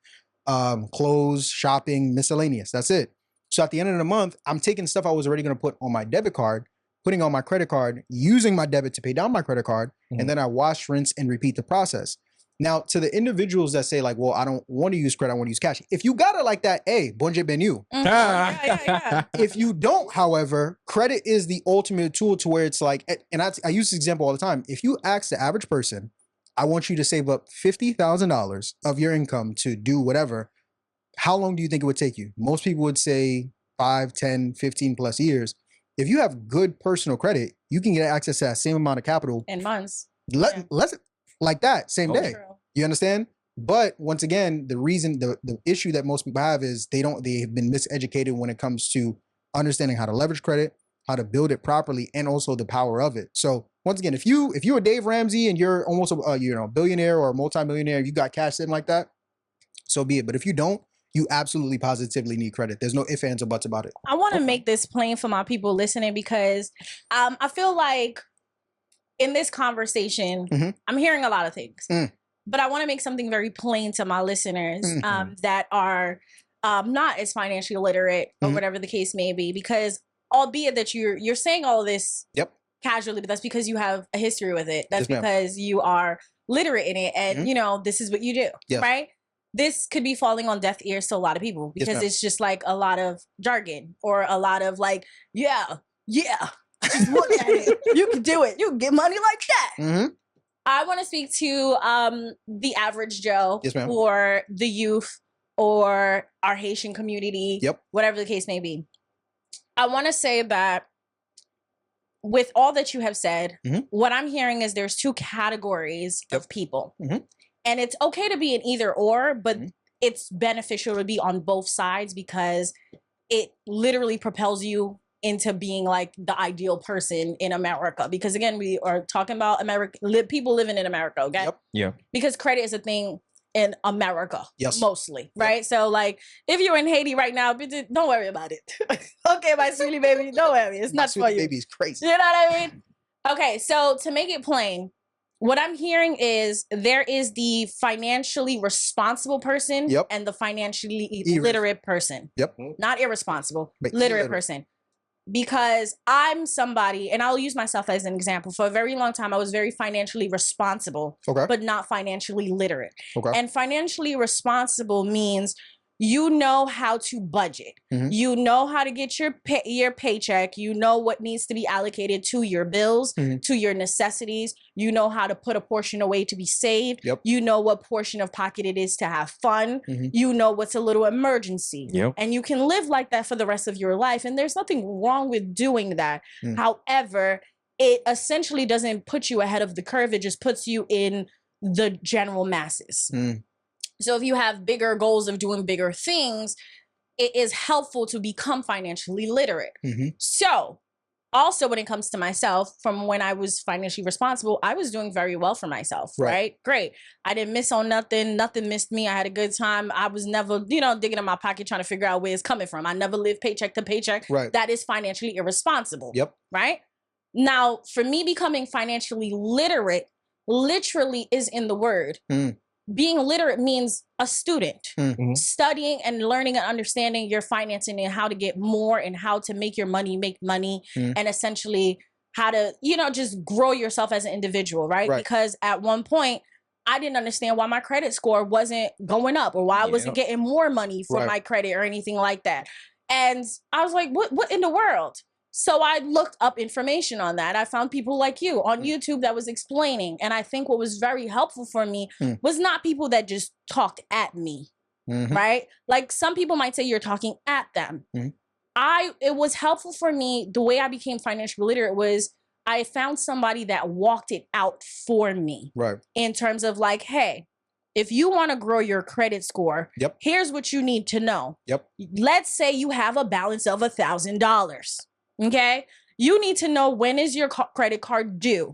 clothes, shopping, miscellaneous. That's it. So at the end of the month, I'm taking stuff I was already going to put on my debit card, putting on my credit card, using my debit to pay down my credit card, and then I wash, rinse, and repeat the process. Now, to the individuals that say like, well, I don't want to use credit, I want to use cash. If you got it like that, hey, bonje ben you. Yeah. If you don't, however, credit is the ultimate tool to where it's like, and I use this example all the time. If you ask the average person, I want you to save up $50,000 of your income to do whatever, how long do you think it would take you? Most people would say 5, 10, 15 plus years. If you have good personal credit, you can get access to that same amount of capital In months. less like that same day. True. You understand? But once again, the issue that most people have is they have been miseducated when it comes to understanding how to leverage credit, how to build it properly, and also the power of it. So once again, if you're Dave Ramsey and you're almost a billionaire or a multimillionaire, you got cash sitting like that, so be it. But if you don't, you absolutely positively need credit. There's no ifs, ands, or buts about it. I want to make this plain for my people listening because I feel like in this conversation, I'm hearing a lot of things, but I want to make something very plain to my listeners that are not as financially literate or whatever the case may be, because albeit that you're saying all of this casually, but that's because you have a history with it. That's because you are literate in it, and this is what you do, right? This could be falling on deaf ears to a lot of people because it's just like a lot of jargon or a lot of like, just look at it. You can do it. You can get money like that. I want to speak to the average Joe or the youth or our Haitian community, whatever the case may be. I want to say that with all that you have said, what I'm hearing is there's 2 categories of people. And it's okay to be an either or, but it's beneficial to be on both sides because it literally propels you into being like the ideal person in America. Because again, we are talking about people living in America, okay? Because credit is a thing in America, mostly, right? So like, if you're in Haiti right now, don't worry about it. Okay, my sweetie baby, don't worry. It's not for you. Baby's crazy. You know what I mean? Okay, so to make it plain, what I'm hearing is there is the financially responsible person and the financially illiterate person. Not irresponsible, but literate person. Because I'm somebody, and I'll use myself as an example. For a very long time, I was very financially responsible, but not financially literate. And financially responsible means you know how to budget. You know how to get your paycheck. You know what needs to be allocated to your bills, to your necessities. You know how to put a portion away to be saved. Yep. You know what portion of pocket it is to have fun. You know what's a little emergency. Yep. And you can live like that for the rest of your life. And there's nothing wrong with doing that. However, it essentially doesn't put you ahead of the curve. It just puts you in the general masses. So if you have bigger goals of doing bigger things, it is helpful to become financially literate. So also when it comes to myself, from when I was financially responsible, I was doing very well for myself, right? Great. I didn't miss on nothing. Nothing missed me. I had a good time. I was never, digging in my pocket trying to figure out where it's coming from. I never lived paycheck to paycheck. Right. That is financially irresponsible. Yep. Right? Now, for me, becoming financially literate literally is in the word. Being literate means a student studying and learning and understanding your financing and how to get more and how to make your money make money and essentially how to, just grow yourself as an individual, right? Because at one point, I didn't understand why my credit score wasn't going up or why I wasn't getting more money for my credit or anything like that. And I was like, what in the world? So I looked up information on that. I found people like you on YouTube that was explaining. And I think what was very helpful for me was not people that just talked at me, right? Like some people might say you're talking at them. It was helpful for me. The way I became financially literate was I found somebody that walked it out for me. Right. In terms of like, hey, if you want to grow your credit score, here's what you need to know. Let's say you have a balance of $1,000. Okay, you need to know when is your credit card due.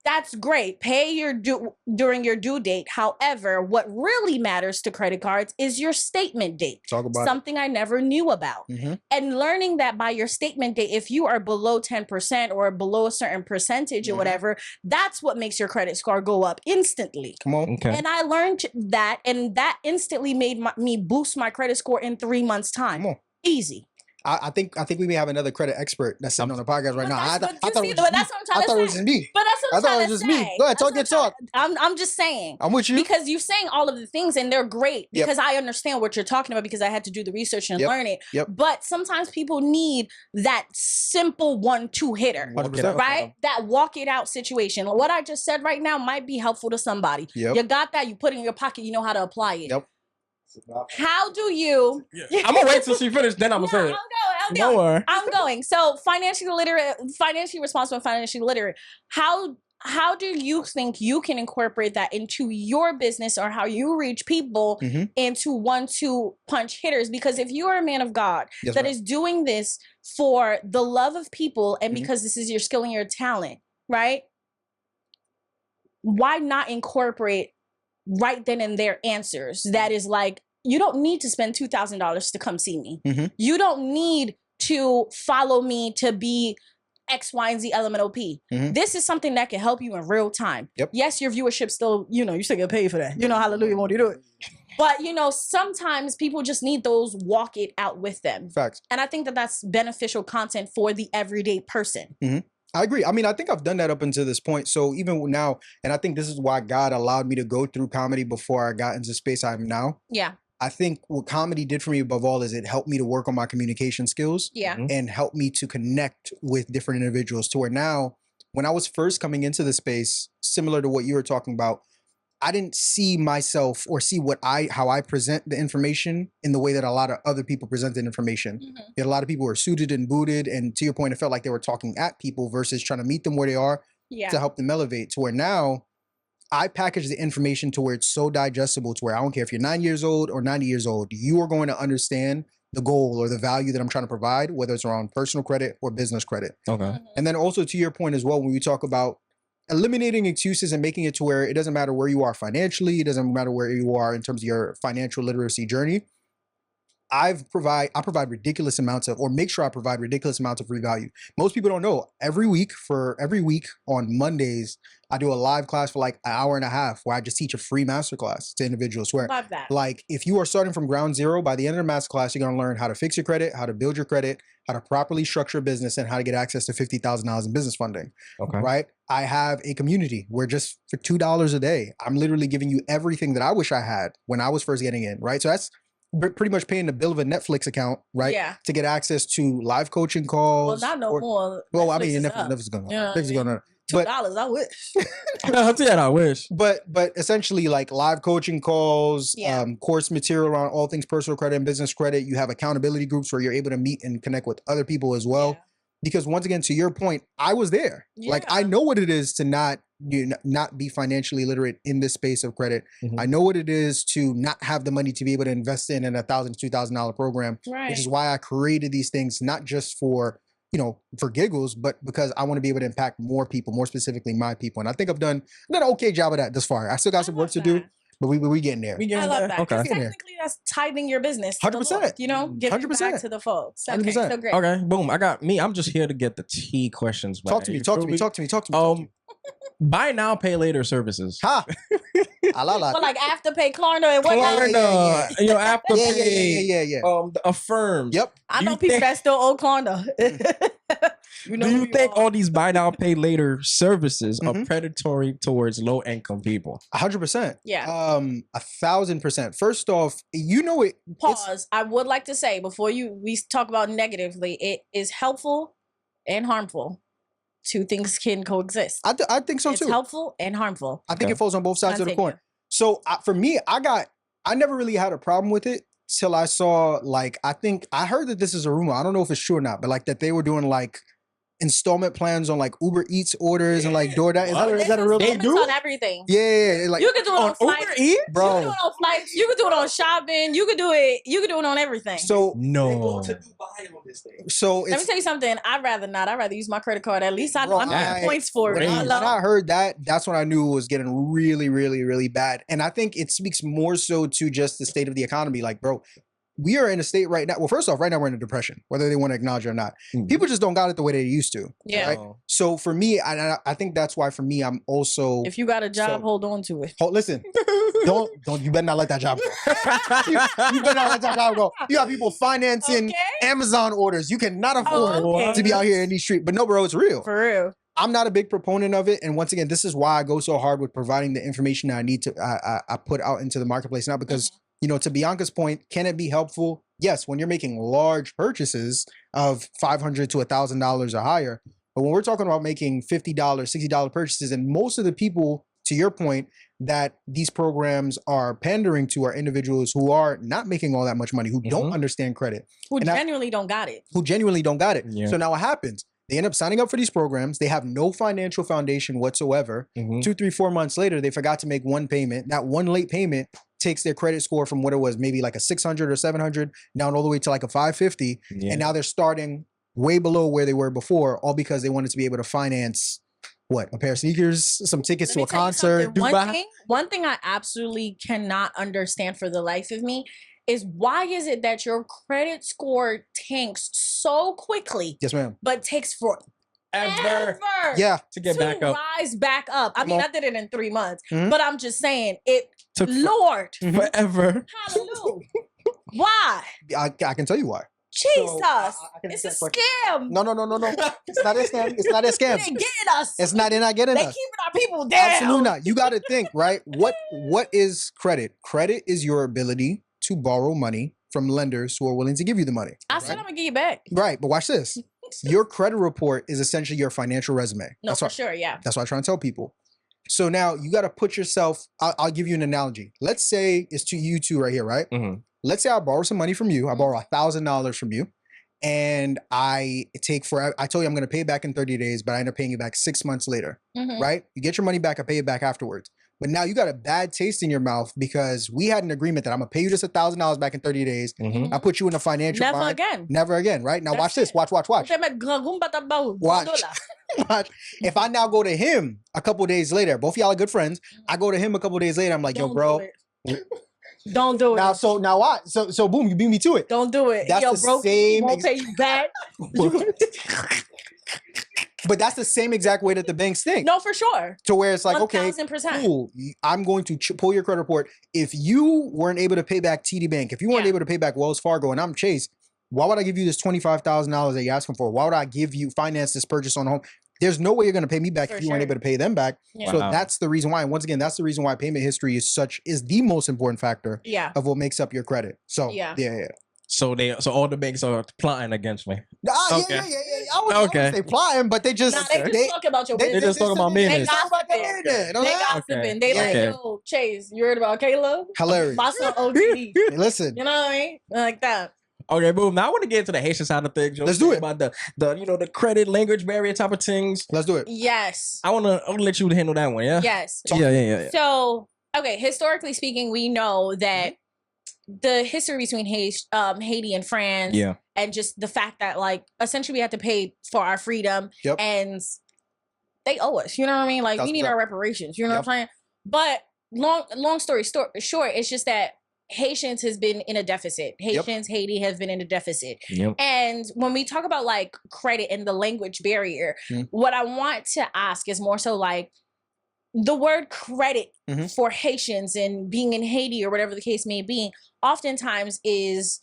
That's great. Pay your due during your due date. However, what really matters to credit cards is your statement date. Talk about something I never knew about. And learning that by your statement date, if you are below 10% or below a certain percentage or whatever, that's what makes your credit score go up instantly. Come on. Okay. And I learned that, and that instantly made me boost my credit score in 3 months' time. Come on. Easy. I think we may have another credit expert that's sitting on the podcast right now. I thought it was that's what I'm trying to say. I thought it was just me. But that's what I'm trying to say. Me. Go ahead, talk your talk. I'm just saying. I'm with you. Because you're saying all of the things and they're great because I understand what you're talking about because I had to do the research and learn it. But sometimes people need that simple 1-2 hitter, 100%. right? That walk it out situation. What I just said right now might be helpful to somebody. You got that, you put it in your pocket, you know how to apply it. How do you... I'm gonna wait till she finished, then I'm gonna say it. I'm going. So financially literate, financially responsible, financially literate. How do you think you can incorporate that into your business or how you reach people into 1-2 punch hitters? Because if you are a man of God that is doing this for the love of people and because this is your skill and your talent, right? Why not incorporate right then and there answers that is like, you don't need to spend $2,000 to come see me. You don't need to follow me to be X, Y, and Z LMNOP. This is something that can help you in real time. Yes, your viewership still, you still get paid for that. Hallelujah, won't you do it? But, sometimes people just need those walk it out with them. Facts. And I think that that's beneficial content for the everyday person. I agree. I mean, I think I've done that up until this point. So even now, and I think this is why God allowed me to go through comedy before I got into the space I'm now. Yeah. I think what comedy did for me above all is it helped me to work on my communication skills and help me to connect with different individuals to where now, when I was first coming into the space, similar to what you were talking about, I didn't see myself or see how I present the information in the way that a lot of other people present the information. You had a lot of people who are suited and booted, and to your point, it felt like they were talking at people versus trying to meet them where they are to help them elevate. To where now, I package the information to where it's so digestible to where I don't care if you're 9 years old or 90 years old, you are going to understand the goal or the value that I'm trying to provide, whether it's around personal credit or business credit. Okay. And then also to your point as well, when we talk about eliminating excuses and making it to where it doesn't matter where you are financially, it doesn't matter where you are in terms of your financial literacy journey. I provide ridiculous amounts of, or make sure I provide ridiculous amounts of free value. Most people don't know. Every week on Mondays, I do a live class for like an hour and a half where I just teach a free masterclass to individuals. Where, love that. Like, if you are starting from ground zero, by the end of the masterclass, you're going to learn how to fix your credit, how to build your credit, how to properly structure a business, and how to get access to $50,000 in business funding. Okay. Right? I have a community where just for $2 a day, I'm literally giving you everything that I wish I had when I was first getting in. Right? So pretty much paying the bill of a Netflix account, right? Yeah. To get access to live coaching calls. Well, not no more. Well, I mean, is Netflix up. is going on. You know what Netflix is going on. $2, I wish. Yeah, I wish. But essentially, like live coaching calls, Yeah. course material around all things personal credit and business credit. You have accountability groups where you're able to meet and connect with other people as well. Yeah. Because once again, to your point, I was there. Like I Yeah. know what it is to not be financially literate in this space of credit. I know what it is to not have the money to be able to invest in $1,000 to $2,000 program, Right. which is why I created these things, not just for for giggles, but because I want to be able to impact more people, more specifically my people. And I think I've done an okay job of that thus far. I still got some work to do, but we getting there. I love that. Okay. Okay. Technically, that's tithing your business. To 100%. the Lord, giving 100%. back to the folks. Okay, 100%. so great. Okay, boom. I'm just here to get the tea questions. Talk to me. Buy now, pay later services. Ha! I like But like Afterpay, Klarna, and whatnot. Yeah. Afterpay. Yeah. The Affirm. Yep. I You know people think- that still owe Klarna. Do you think all these buy now, pay later services are Mhm. predatory towards low income people? 100%. Yeah. 1,000%. First off, it. Pause. I would like to say before we talk about negatively, it is helpful and harmful. Two things can coexist. I think so It's too. helpful and harmful. I think Okay. it falls on both sides of the Continue. coin. So for me, I never really had a problem with it till I saw I heard that this is a rumor. I don't know if it's true or not, but like that they were doing like installment plans on like Uber Eats orders and like DoorDash. Is that a real They thing? do on everything. Yeah, like You can do it on flights. Uber Eats? You bro. can do it on flights. You can do it on shopping. You can do it. You can do it on everything. So No. so Let me it's tell you something. I'd rather not. I'd rather use my credit card. At least I'm Bro, getting points for it. when Crazy. I heard that, that's when I knew it was getting really, really, really bad. And I think it speaks more so to just the state of the economy. Like, bro, we are in a state right now. Well, first off, right now we're in a depression, whether they want to acknowledge it or not. People just don't got it the way they used to. Yeah. Right? So for me, I think that's why for me, I'm also. If you got a job, So- hold on to it. Listen, don't you better not let that job go. you better not let that job go. You got people financing Okay. Amazon orders. You cannot afford okay. to be out here in these streets. But no, bro, it's real. For real. I'm not a big proponent of it, and once again, this is why I go so hard with providing the information that I need to I put out into the marketplace now. Because to Bianca's point, can it be helpful? Yes, when you're making large purchases of $500 to $1,000 or higher. But when we're talking about making $50, $60 purchases, and most of the people, to your point, that these programs are pandering to are individuals who are not making all that much money, who don't understand credit, Who And genuinely don't got it. who genuinely don't got it. Yeah. So now what happens? They end up signing up for these programs. They have no financial foundation whatsoever. 2, 3, 4 months later, they forgot to make one payment. That one late payment takes their credit score from what it was, maybe like a 600 or 700, down all the way to like a 550. Yeah. And now they're starting way below where they were before, all because they wanted to be able to finance a pair of sneakers, some tickets Let to me a tell you concert. something. Dubai. One thing I absolutely cannot understand for the life of me is why is it that your credit score tanks so quickly, Yes, ma'am. but takes forever Yeah. To get back up. rise back up. I Come mean, on. I did it in 3 months, Mhm. but I'm just saying it. Took Lord, forever. hallelujah. Why? I can tell you why. Jesus, I can it's a answer that question. scam. No. It's not a scam. It's not a scam. They getting us. It's not. They're not getting They us. keeping our people down. Absolutely not. You got to think, right? What is credit? Credit is your ability to borrow money from lenders who are willing to give you the money. I said I'm gonna give you back. Right, but watch this. Your credit report is essentially your financial resume. No, That's for what sure, yeah. that's what I try and tell people. So now you got to put yourself. I'll give you an analogy. Let's say it's to you two right here, right? Mhm. Let's say I borrow some money from you. I borrow $1,000 from you, and I told you I'm going to pay it back in 30 days, but I end up paying you back 6 months later. Mhm. Right? You get your money back, I pay it back afterwards. But now you got a bad taste in your mouth because we had an agreement that I'm gonna pay you just $1,000 back in 30 days. Mhm. I put you in a financial Never bind. again. Never again, right? Now That's watch this. it. Watch. Watch. Watch. If I now go to him a couple days later, both of y'all are good friends. I go to him a couple days later. I'm like, yo, bro. Don't do it. Now what? So boom, you beat me to it. Don't do it. That's Yo, the bro, same won't pay you back. But that's the same exact way that the banks think. No, for sure. To where it's like, okay, 1000%. cool. I'm going to pull your credit report. If you weren't able to pay back TD Bank, if you weren't Yeah. able to pay back Wells Fargo, and I'm Chase, why would I give you this $25,000 that you're asking for? Why would I give you finance this purchase on home? there's no way you're going to pay me back For if you weren't sure. able to pay them back. Yeah. So Wow. that's the reason why. And once again, that's the reason why payment history is the most important factor Yeah. of what makes up your credit. So Yeah. yeah. So all the banks are plotting against me. Okay. Okay. Yeah. I wouldn't say plotting, but they just Nah, they just talking about your They business. just talking about They business. gossiping. They gossiping. They like, Okay. yo, Chase, you heard about Caleb? Hilarious. My son OTD. Hey, listen, You know what I mean? Like that. Okay, boom. Now I want to get into the Haitian side of things. Let's do it. About the the credit language barrier type of things. let's do it. Yes. I wanna let you handle that one. Yeah. Yes. Yeah. So, okay, historically speaking, we know that the history between Haiti and France, Yeah. and just the fact that, like, essentially we had to pay for our freedom, Yep. and they owe us. You know what I mean? Like, That's we need what's our up. reparations. You know what I'm saying? But long story short, it's just that Haitians has been in a deficit. Haiti has been in a deficit. Yep. And when we talk about like credit and the language barrier, what I want to ask is more so like the word credit for Haitians and being in Haiti or whatever the case may be, oftentimes is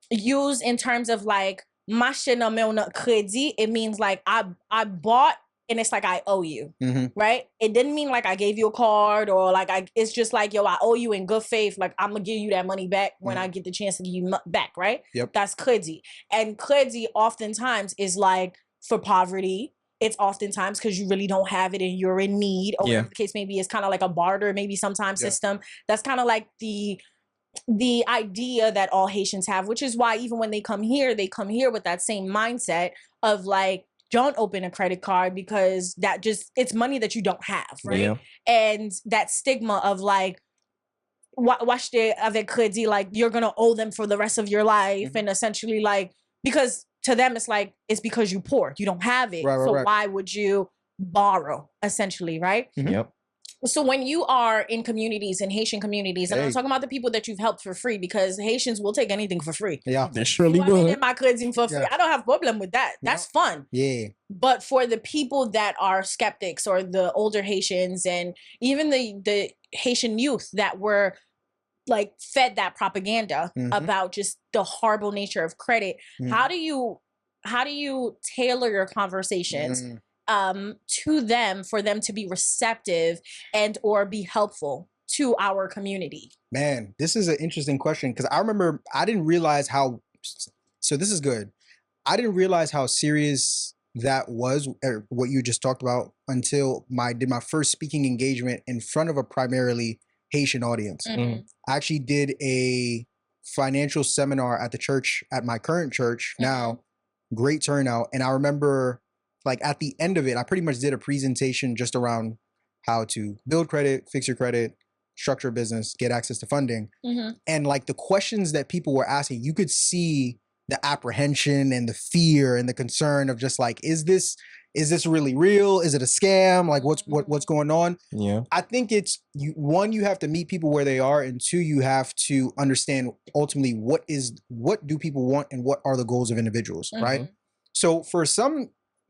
used in terms of like machina me una crédit. It means like I bought and it's like I owe you, right? It didn't mean like I gave you a card or like it's just like, yo, I owe you in good faith. Like I'm gonna give you that money back when I get the chance to give you back, right? Yep. That's crédit. And crédit oftentimes is like for poverty. It's oftentimes because you really don't have it and you're in need, or whatever the case may be. It's kind of like a barter, maybe sometimes system. That's kind of like the idea that all Haitians have, which is why even when they come here with that same mindset of like, don't open a credit card because that just, it's money that you don't have, right? Yeah. And that stigma of like, watch the avec crédit, like you're gonna owe them for the rest of your life, and essentially like, because to them it's like, it's because you poor, you don't have it, so why would you borrow, essentially, right? Yep. So when you are in communities, in Haitian communities, and I'm talking about the people that you've helped for free, because Haitians will take anything for free. Yeah. They surely I mean, would. my cousin for free. I don't have problem with that. That's fun. Yeah. But for the people that are skeptics or the older Haitians and even the Haitian youth that were like fed that propaganda about just the horrible nature of credit, how do you tailor your conversations to them for them to be receptive and or be helpful to our community? Man, this is an interesting question because I remember I didn't realize how. So this is good. I didn't realize how serious that was, or what you just talked about, until did my first speaking engagement in front of a primarily Haitian audience. I actually did a financial seminar at the church, at my current church now. Great turnout. And I remember like at the end of it, I pretty much did a presentation just around how to build credit, fix your credit, structure a business, get access to funding. And like the questions that people were asking, you could see the apprehension and the fear and the concern of just like, is this really real? Is it a scam? Like what's going on? Yeah. I think it's one, you have to meet people where they are, and two, you have to understand ultimately what do people want and what are the goals of individuals, right? So for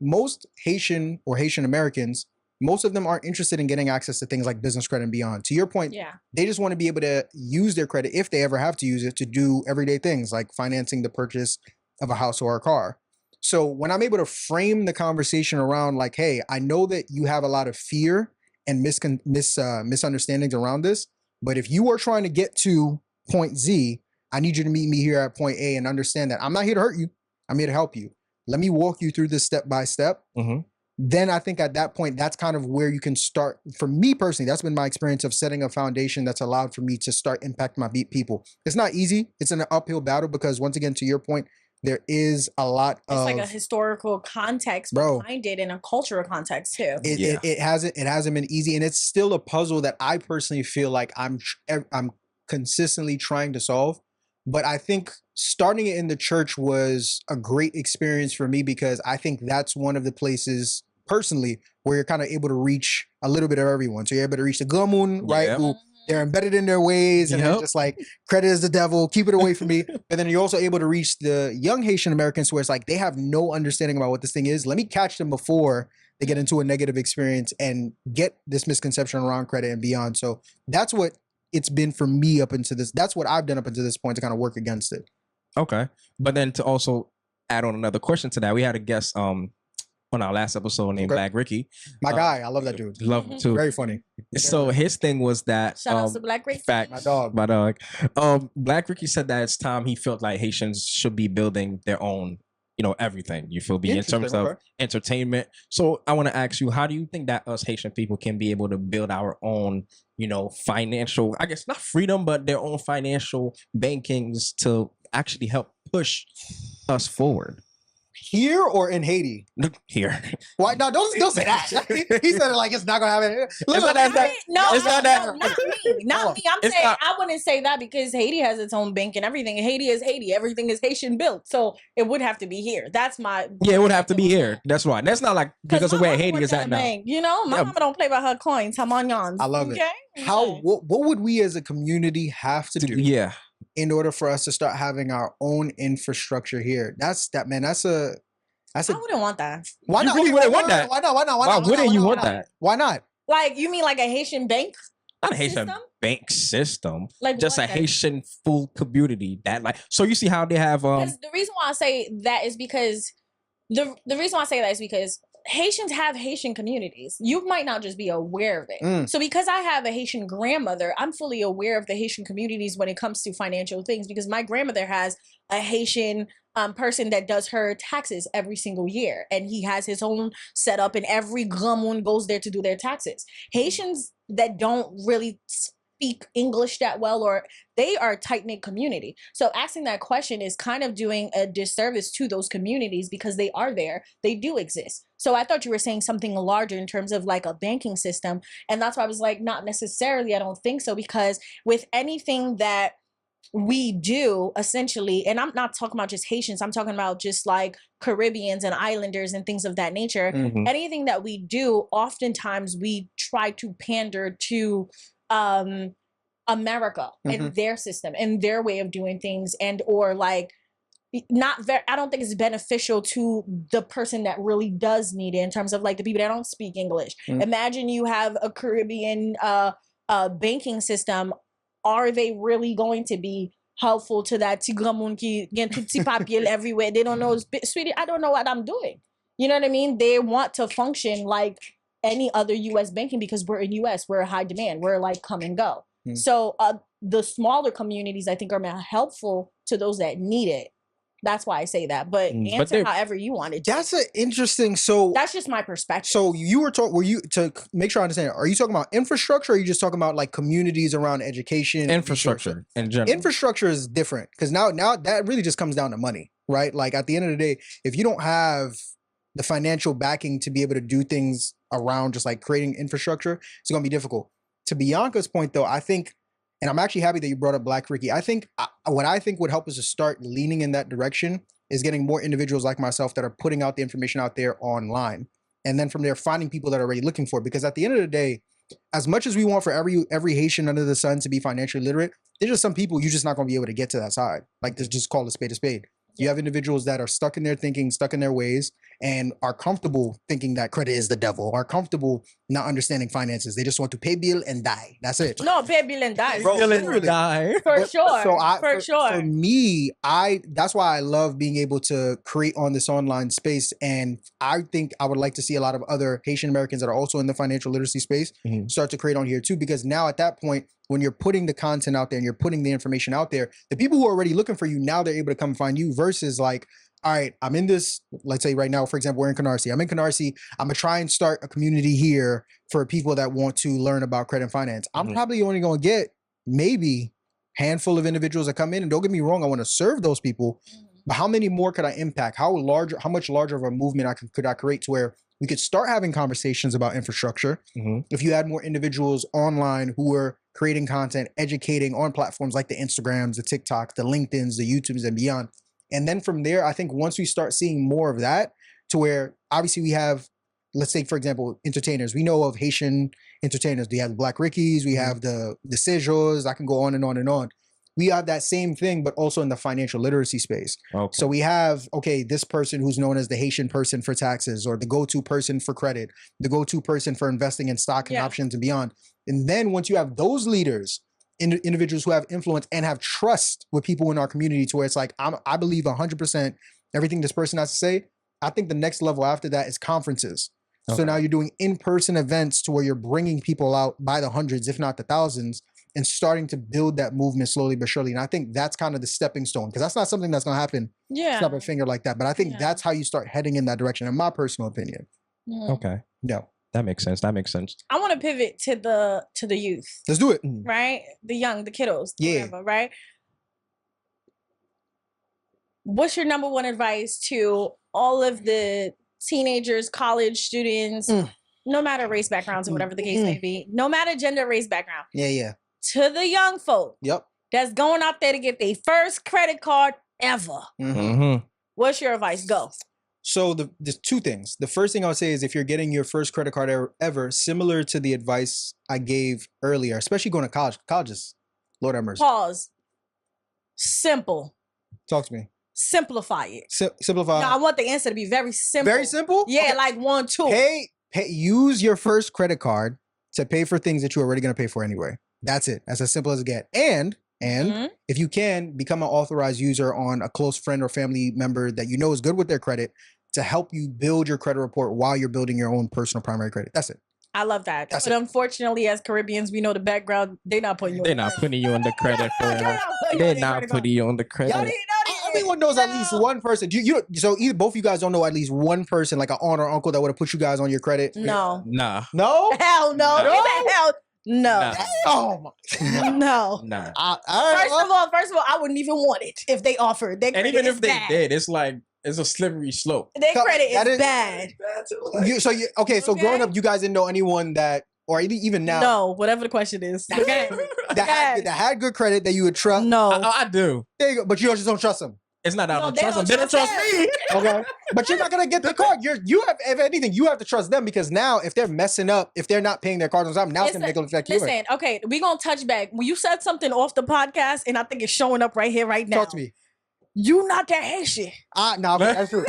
most Haitian or Haitian Americans, most of them aren't interested in getting access to things like business credit and beyond. To your point, they just want to be able to use their credit, if they ever have to use it, to do everyday things like financing the purchase of a house or a car. So when I'm able to frame the conversation around like, hey, I know that you have a lot of fear and misunderstandings around this, but if you are trying to get to point Z, I need you to meet me here at point A and understand that I'm not here to hurt you. I'm here to help you. Let me walk you through this step by step. Then I think at that point, that's kind of where you can start. For me personally, that's been my experience of setting a foundation that's allowed for me to start impacting my people. It's not easy. It's an uphill battle because once again, to your point, there is a lot of... It's like a historical context behind it and a cultural context too. It hasn't been easy, and it's still a puzzle that I personally feel like I'm consistently trying to solve. But I think starting it in the church was a great experience for me because I think that's one of the places personally where you're kind of able to reach a little bit of everyone. So you're able to reach the Gamun, right? Who they're embedded in their ways and they're just like, credit is the devil, keep it away from me. But then you're also able to reach the young Haitian Americans where it's like, they have no understanding about what this thing is. Let me catch them before they get into a negative experience and get this misconception around credit and beyond. So that's what it's been for me up into this. That's what I've done up until this point to kind of work against it. Okay. But then to also add on another question to that, we had a guest on our last episode named Black Ricky. My guy, I love that dude. Love him too. Very funny. So his thing was that Shout out to Black Ricky. fact, My dog. my dog. Black Ricky said that it's time he felt like Haitians should be building their own, everything. You feel me in terms of entertainment. So I want to ask you, how do you think that us Haitian people can be able to build our own, financial, I guess not freedom, but their own financial bankings to actually help push us forward? Here or in Haiti? Here. Why? No, don't say that. He said it like it's not gonna happen. Not me. I'm saying not, I wouldn't say that because Haiti has its own bank and everything. And Haiti is Haiti. Everything is Haitian built. So it would have to be here. That's my it would have to be here. That's right. That's not like because of where Haiti is at now. Bank, my mama don't play by her coins. I love it. What would we as a community have to do? Yeah. In order for us to start having our own infrastructure here. I wouldn't want that. Why not? You really wouldn't want that. Why not? Why wouldn't you want that? Why not? Like, you mean like a Haitian bank? Not a Haitian bank system. Like just a Haitian full community that so you see how they have the reason why I say that is because the reason why I say that is because Haitians have Haitian communities. You might not just be aware of it. So because I have a Haitian grandmother, I'm fully aware of the Haitian communities when it comes to financial things because my grandmother has a Haitian person that does her taxes every single year. And he has his own setup and every Gramoun goes there to do their taxes. Haitians that don't really speak English that well, or they are a tight-knit community. So asking that question is kind of doing a disservice to those communities because they are there. They do exist. So I thought you were saying something larger in terms of like a banking system. And that's why I was like, not necessarily. I don't think so, because with anything that we do essentially, and I'm not talking about just Haitians, I'm talking about just like Caribbeans and islanders and things of that nature. Anything that we do, oftentimes we try to pander to America and their system and their way of doing things, and or like I don't think it's beneficial to the person that really does need it in terms of like the people that don't speak English. Imagine you have a Caribbean banking system. Are they really going to be helpful to that Tigramun ki gen tout petit papier everywhere? They don't know, sweetie, I don't know what I'm doing. You know what I mean? They want to function like any other U.S. banking because we're in U.S. We're high demand. We're like come and go. So the smaller communities, I think, are more helpful to those that need it. That's why I say that. But answer however you want it. That's an interesting. That's just my perspective. So you were talking. Were you to make sure I understand? Are you talking about infrastructure? Or are you just talking about like communities around education? Infrastructure in general. Infrastructure is different because now that really just comes down to money, right? Like at the end of the day, if you don't have the financial backing to be able to do things around just like creating infrastructure, it's going to be difficult. To Bianca's point, though, I think. And I'm actually happy that you brought up Black Ricky. I think what I think would help us to start leaning in that direction is getting more individuals like myself that are putting out the information out there online. And then from there, finding people that are already looking for it. Because at the end of the day, as much as we want for every Haitian under the sun to be financially literate, there's just some people you're just not going to be able to get to that side. Like, just call a spade a spade. You have individuals that are stuck in their thinking, stuck in their ways, and are comfortable thinking that credit is the devil, are comfortable not understanding finances. They just want to pay bill and die. That's it. No, pay bill and die. Bill and die. For sure. For me, that's why I love being able to create on this online space. And I think I would like to see a lot of other Haitian Americans that are also in the financial literacy space start to create on here too. Because now at that point, when you're putting the content out there and you're putting the information out there, the people who are already looking for you, now they're able to come find you versus like, all right, I'm in this, let's say right now, for example, we're in Canarsie. I'm in Canarsie. I'm going to try and start a community here for people that want to learn about credit and finance. I'm probably only going to get maybe a handful of individuals that come in. And don't get me wrong, I want to serve those people. But how many more could I impact? How much larger of a movement could I create to where we could start having conversations about infrastructure? If you had more individuals online who were creating content, educating on platforms like the Instagrams, the TikToks, the LinkedIns, the YouTubes, and beyond. And then from there, I think once we start seeing more of that, to where obviously we have, let's say, for example, entertainers. We know of Haitian entertainers. We have the Black Rickies, we have the Sejos, I can go on and on and on. We have that same thing, but also in the financial literacy space. Okay. So we have, this person who's known as the Haitian person for taxes, or the go-to person for credit, the go-to person for investing in stock and options and beyond. And then once you have those leaders, individuals who have influence and have trust with people in our community, to where it's like, I believe 100% everything this person has to say, I think the next level after that is conferences. So Okay. now you're doing in-person events to where you're bringing people out by the hundreds, if not the thousands, and starting to build that movement slowly but surely. And I think that's kind of the stepping stone, because that's not something that's going to happen snap a finger like that. But I think that's how you start heading in that direction, in my personal opinion. Okay. No. That makes sense. That makes sense. I want to pivot to the youth. Let's do it. Right? The young, the kiddos. Yeah. Whatever, right? What's your number one advice to all of the teenagers, college students, no matter race backgrounds or whatever the case may be, no matter gender, race background, Yeah. to the young folk Yep. that's going out there to get their first credit card ever? Mm-hmm. What's your advice? Go. So there's two things. The first thing I would say is if you're getting your first credit card ever, similar to the advice I gave earlier, especially going to colleges, Lord have mercy. Pause. Simple. Talk to me. Simplify it. Simplify. No, I want the answer to be very simple. Very simple? Yeah, Okay. like 1, 2. Use your first credit card to pay for things that you're already going to pay for anyway. That's it. That's as simple as it gets. And if you can, become an authorized user on a close friend or family member that you know is good with their credit to help you build your credit report while you're building your own personal primary credit. That's it. I love that. That's but unfortunately, as Caribbeans, we know the background. They're not putting you. They're not putting you on the credit for real. They're not putting you on the credit. Everyone knows at least one person. So either both of you guys don't know at least one person, like an aunt or uncle, that would have put you guys on your credit. No. Nah. No. Hell no. No. Get the hell. No. Nah. Oh my. No. Nah. First of all, I wouldn't even want it if they offered. Their And credit even is if they bad. did, it's like it's a slippery slope. Their credit That is is- bad. So growing up, you guys didn't know anyone that, or even now, No, whatever the question is. Okay. that had good credit that you would trust. No. I do. There you go. But you just don't trust them. It's not that I No, don't they trust them. don't They don't trust trust me. Okay. But you're not gonna get the card. You have, if anything, you have to trust them, because now if they're messing up, if they're not paying their cards on time, now it's gonna make it affect you. Listen, okay, we're gonna touch back. When you said something off the podcast, and I think it's showing up right here, right now. Talk to me. You not that Haitian. No, that's true.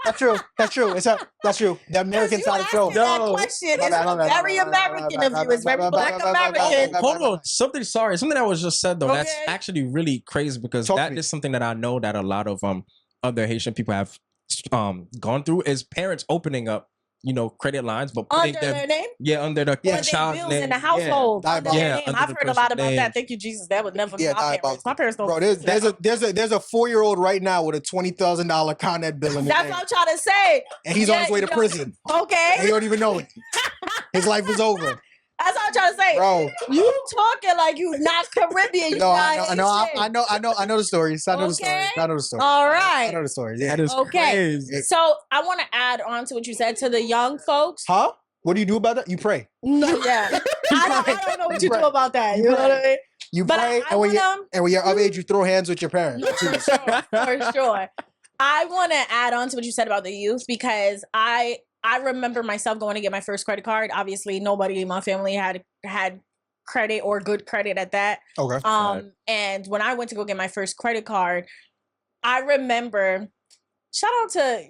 That's true. That's true. That's true. The American side of No. show. That question is very American of you. It's very Black American. Hold on. Something that was just said though. That's Okay. actually really crazy because Talk to that me. is something that I know that a lot of other Haitian people have gone through is parents opening up, credit lines, but putting Under their name? under the Or their child's bills name. in the household. Under their Yeah, name. under I've the heard a lot person's about name. that. Thank you, Jesus. That was never Yeah, my parents. My parents don't. Bro, there's a 4-year-old right now with a $20,000 Con Ed bill in his That's name, what I'm trying to say. and he's on his way to prison. Okay. And you don't even know it. His life is over, That's what I'm trying to say. bro. You talking like you not Caribbean. You No, not I know the stories. I know the Okay. stories. I know the stories. All I right. know the stories. Yeah. That is Okay. crazy. So I want to add on to what you said to the young folks. Huh? What do you do about that? You pray. No, yeah. I don't know what you pray. do about that. You You know pray. what I mean? You But pray, I and wanna- when you're of age, you throw hands with your parents. For sure. I want to add on to what you said about the youth because I remember myself going to get my first credit card. Obviously, nobody in my family had credit or good credit at that. Okay. And when I went to go get my first credit card, I remember, shout out to,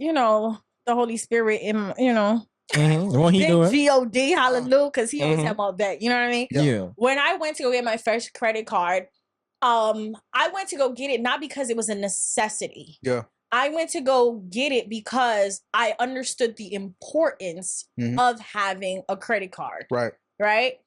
the Holy Spirit in, What he big doing? G-O-D, hallelujah, because he always Mhm. had my back. You know what I mean? Yeah. When I went to go get my first credit card, I went to go get it not because it was a necessity. Yeah. I went to go get it because I understood the importance Mhm. of having a credit card. Right. Right?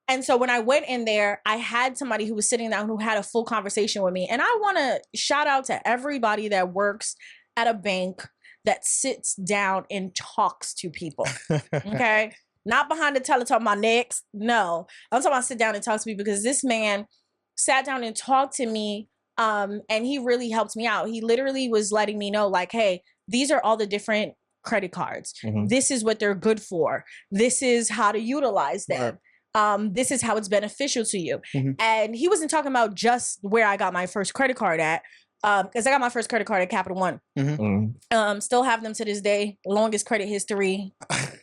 And so when I went in there, I had somebody who was sitting down who had a full conversation with me. And I want to shout out to everybody that works at a bank that sits down and talks to people. Okay? Not behind the teller talking about next. No. I'm talking about sit down and talk to me because this man sat down and talked to me. And he really helped me out. He literally was letting me know, like, hey, these are all the different credit cards. Mhm. This is what they're good for. This is how to utilize them. This is how it's beneficial to you. Mhm. And he wasn't talking about just where I got my first credit card at. Because I got my first credit card at Capital One. Still have them to this day. Longest credit history.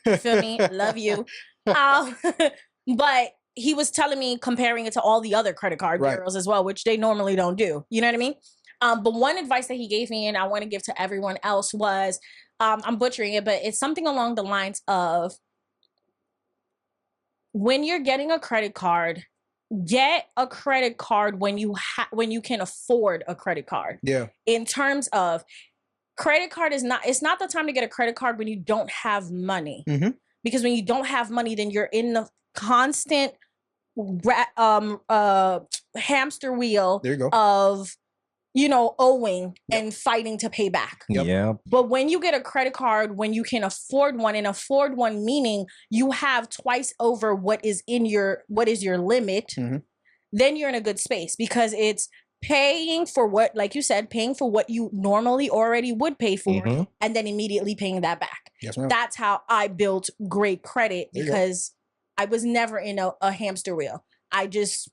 You feel me? Love you. But he was telling me, comparing it to all the other credit card Right. bureaus as well, which they normally don't do. You know what I mean? But one advice that he gave me, and I want to give to everyone else, was I'm butchering it, but it's something along the lines of when you're getting a credit card, get a credit card when you can afford a credit card. Yeah. In terms of credit card is not, it's not the time to get a credit card when you don't have money. Mhm. Because when you don't have money, then you're in the constant hamster wheel There you go. of, you know, owing Yep. and fighting to pay back. Yep. Yeah. But when you get a credit card, when you can afford one, and afford one meaning you have twice over what is your limit, Mhm. then you're in a good space, because it's paying for what, like you said, paying for what you normally already would pay for, Mhm. and then immediately paying that back. Yes, ma'am. That's how I built great credit, There you go. because I was never in a hamster wheel. I just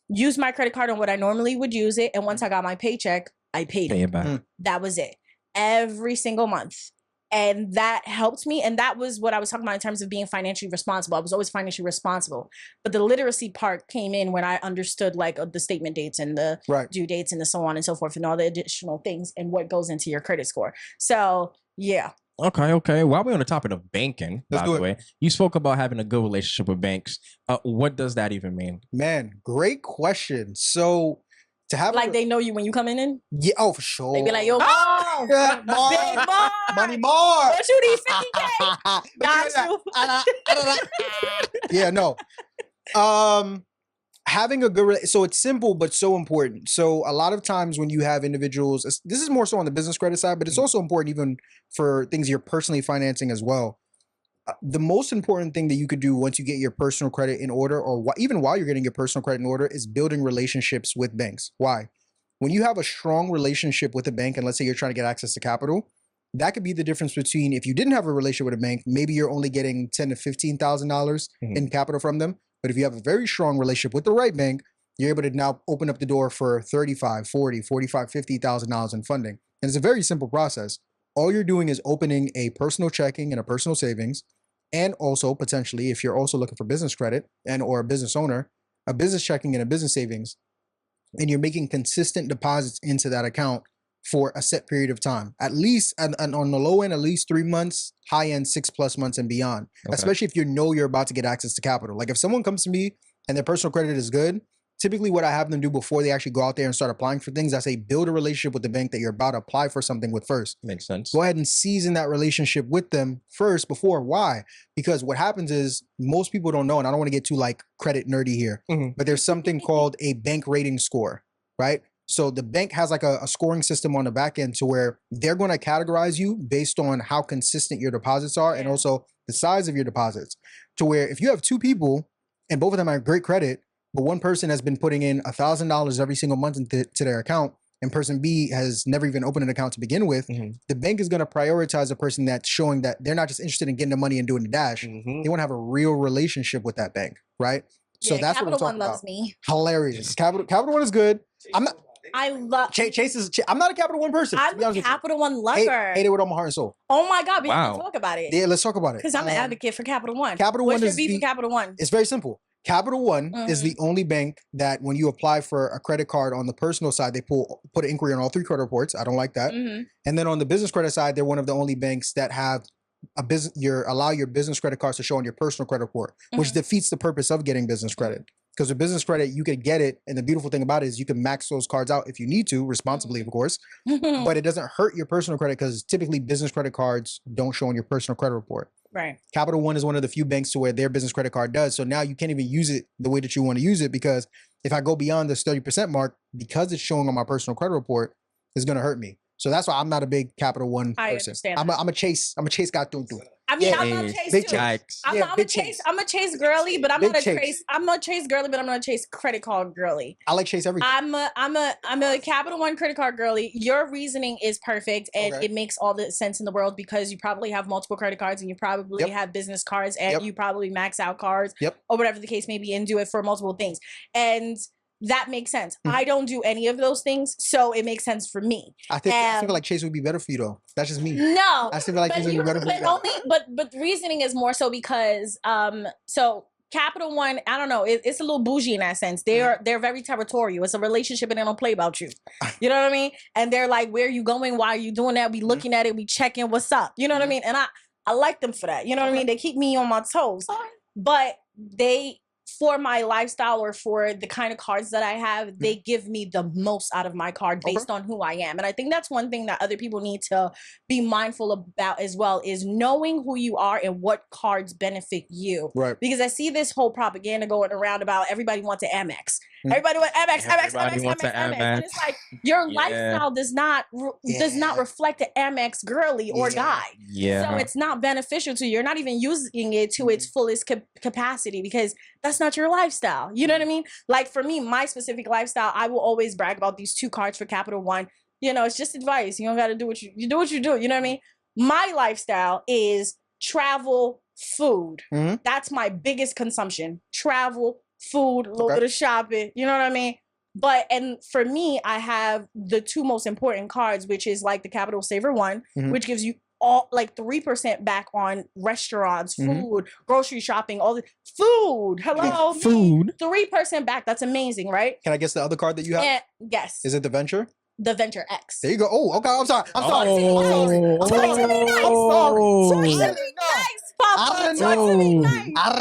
used my credit card on what I normally would use it, and once I got my paycheck, I paid Pay it. it back. Mm. That was it. Every single month. And that helped me. And that was what I was talking about in terms of being financially responsible. I was always financially responsible. But the literacy part came in when I understood like the statement dates and the Right. due dates and the so on and so forth and all the additional things and what goes into your credit score. So yeah. Okay. While we're on the topic of banking, Let's by do the it. way, you spoke about having a good relationship with banks. What does that even mean? Man, great question. So to have Like they know you when you coming in. yeah, oh for sure. They be like, yo, Mom, Yeah, Big Mar, Mar, Money Mar. what you need 50K? Got you. Yeah, no. Having a good so it's simple but so important. So a lot of times when you have individuals, this is more so on the business credit side, but it's also important even for things you're personally financing as well. The most important thing that you could do once you get your personal credit in order, or even while you're getting your personal credit in order, is building relationships with banks. Why? When you have a strong relationship with a bank, and let's say you're trying to get access to capital, that could be the difference between, if you didn't have a relationship with a bank, maybe you're only getting $10,000 to $15,000 in capital from them. But if you have a very strong relationship with the right bank, you're able to now open up the door for $35,000, $40,000, $45,000, $50,000 in funding. And it's a very simple process. All you're doing is opening a personal checking and a personal savings. And also potentially, if you're also looking for business credit and or a business owner, a business checking and a business savings, and you're making consistent deposits into that account for a set period of time, at least and on the low end, at least 3 months, high end 6+ months and beyond, especially if you know you're about to get access to capital. Like if someone comes to me and their personal credit is good, typically what I have them do before they actually go out there and start applying for things, I say build a relationship with the bank that you're about to apply for something with first. Makes sense. Go ahead and season that relationship with them first before. Why? Because what happens is most people don't know, and I don't want to get too like credit nerdy here, but there's something called a bank rating score, right? So the bank has like a scoring system on the back end to where they're going to categorize you based on how consistent your deposits are and also the size of your deposits. To where if you have two people and both of them have great credit, but one person has been putting in $1,000 every single month into their account, and person B has never even opened an account to begin with, the bank is going to prioritize a person that's showing that they're not just interested in getting the money and doing the dash. They want to have a real relationship with that bank, right? So that's Capital what I'm One talking loves about. me. Hilarious. Capital One is good. I'm not. I love Chase is. I'm not a Capital One person. I'm a Capital One Hate lover. it with all my heart and soul. Oh my God, we have Wow. to talk about it. Yeah, let's talk about it. Because I'm an advocate for Capital One. Capital What's One your is beef the- with Capital One? It's very simple. Capital One is the only bank that when you apply for a credit card on the personal side, they put an inquiry on all 3 credit reports. I don't like that. And then on the business credit side, they're one of the only banks that have allow your business credit cards to show on your personal credit report, which defeats the purpose of getting business credit. Because with business credit, you could get it. And the beautiful thing about it is you can max those cards out if you need to, responsibly, of course. But it doesn't hurt your personal credit because typically business credit cards don't show on your personal credit report. Right. Capital One is one of the few banks to where their business credit card does. So now you can't even use it the way that you want to use it, because if I go beyond this 30% mark, because it's showing on my personal credit report, it's going to hurt me. So that's why I'm not a big Capital One I person. understand I'm a chase guy through and through. I mean, Yeah, I'm not Chase big too. Chase. I'm, Yeah, I'm a big chase. Chase. I'm a Chase girly, but I'm Big not a Chase. Chase. I'm a Chase girly, but I'm not a Chase credit card girly. I like Chase everything. I'm a Capital One credit card girly. Your reasoning is perfect, and Okay. it makes all the sense in the world because you probably have multiple credit cards, and you probably have business cards, and you probably max out cards, or whatever the case may be, and do it for multiple things. And that makes sense. I don't do any of those things, so it makes sense for me. I feel like Chase would be better for you though. That's just me. No, I feel like Chase would be better for you. But the reasoning is more so because so Capital One, I don't know, it's a little bougie in that sense. They're very territorial. It's a relationship and they don't play about you. You know what I mean? And they're like, where are you going? Why are you doing that? We looking at it, we checking what's up. You know what I mean? And I like them for that. You know what I mean? They keep me on my toes. But they for my lifestyle or for the kind of cards that I have, they give me the most out of my card based on who I am. And I think that's one thing that other people need to be mindful about as well, is knowing who you are and what cards benefit you. Right. Because I see this whole propaganda going around about everybody wants an Amex. Everybody wants Amex, Everybody Amex, wants Amex, an Amex. Amex. And it's like your lifestyle does not reflect an Amex girly or guy. Yeah. So it's not beneficial to you. You're not even using it to its fullest capacity because that's not your lifestyle. You know what I mean? Like for me, my specific lifestyle, I will always brag about these 2 cards for Capital One. You know, it's just advice. You don't got to do what you do what you do. You know what I mean? My lifestyle is travel, food. That's my biggest consumption. Travel, food, a little bit of shopping. You know what I mean? But, and for me, I have the 2 most important cards, which is like the Capital Saver One, which gives you all like 3% back on restaurants, food, grocery shopping, all the food. Hello, food. 3% back. That's amazing, right? Can I guess the other card that you have? Yes. Is it the Venture? The Venture X. There you go. Oh, okay. I'm sorry. I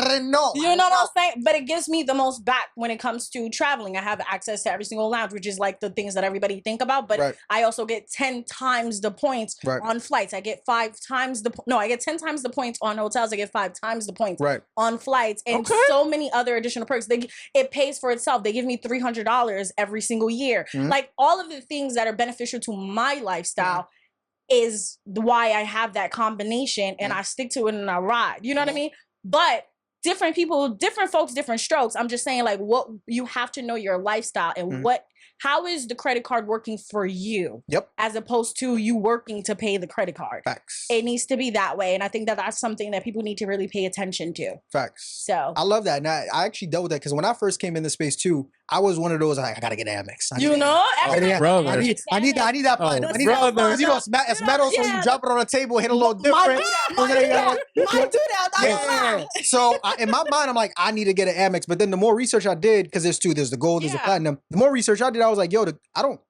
didn't know. You know what I'm saying? But it gives me the most back when it comes to traveling. I have access to every single lounge, which is like the things that everybody think about. But I also get 10 times the points on flights. I get 5 times I get 10 times the points on hotels. I get 5 times the points on flights, and so many other additional perks. It pays for itself. They give me $300 every single year. Like all of the things that are beneficial to my lifestyle is why I have that combination, and I stick to it and I ride. You know what I mean? But different people, different folks, different strokes. I'm just saying, like, what you have to know your lifestyle and how is the credit card working for you? As opposed to you working to pay the credit card. Facts. It needs to be that way. And I think that that's something that people need to really pay attention to. Facts. So I love that. And I actually dealt with that because when I first came in the space too, I was one of those like, I gotta get Amex. I need that button. I need that button. You know, it's metal, so you drop it on the table, hit a little different. Might do that. So in my mind, I'm like, I need to get an Amex. But then the more research I did, because there's 2, there's the gold, there's the platinum. The more research I did, I was like, yo,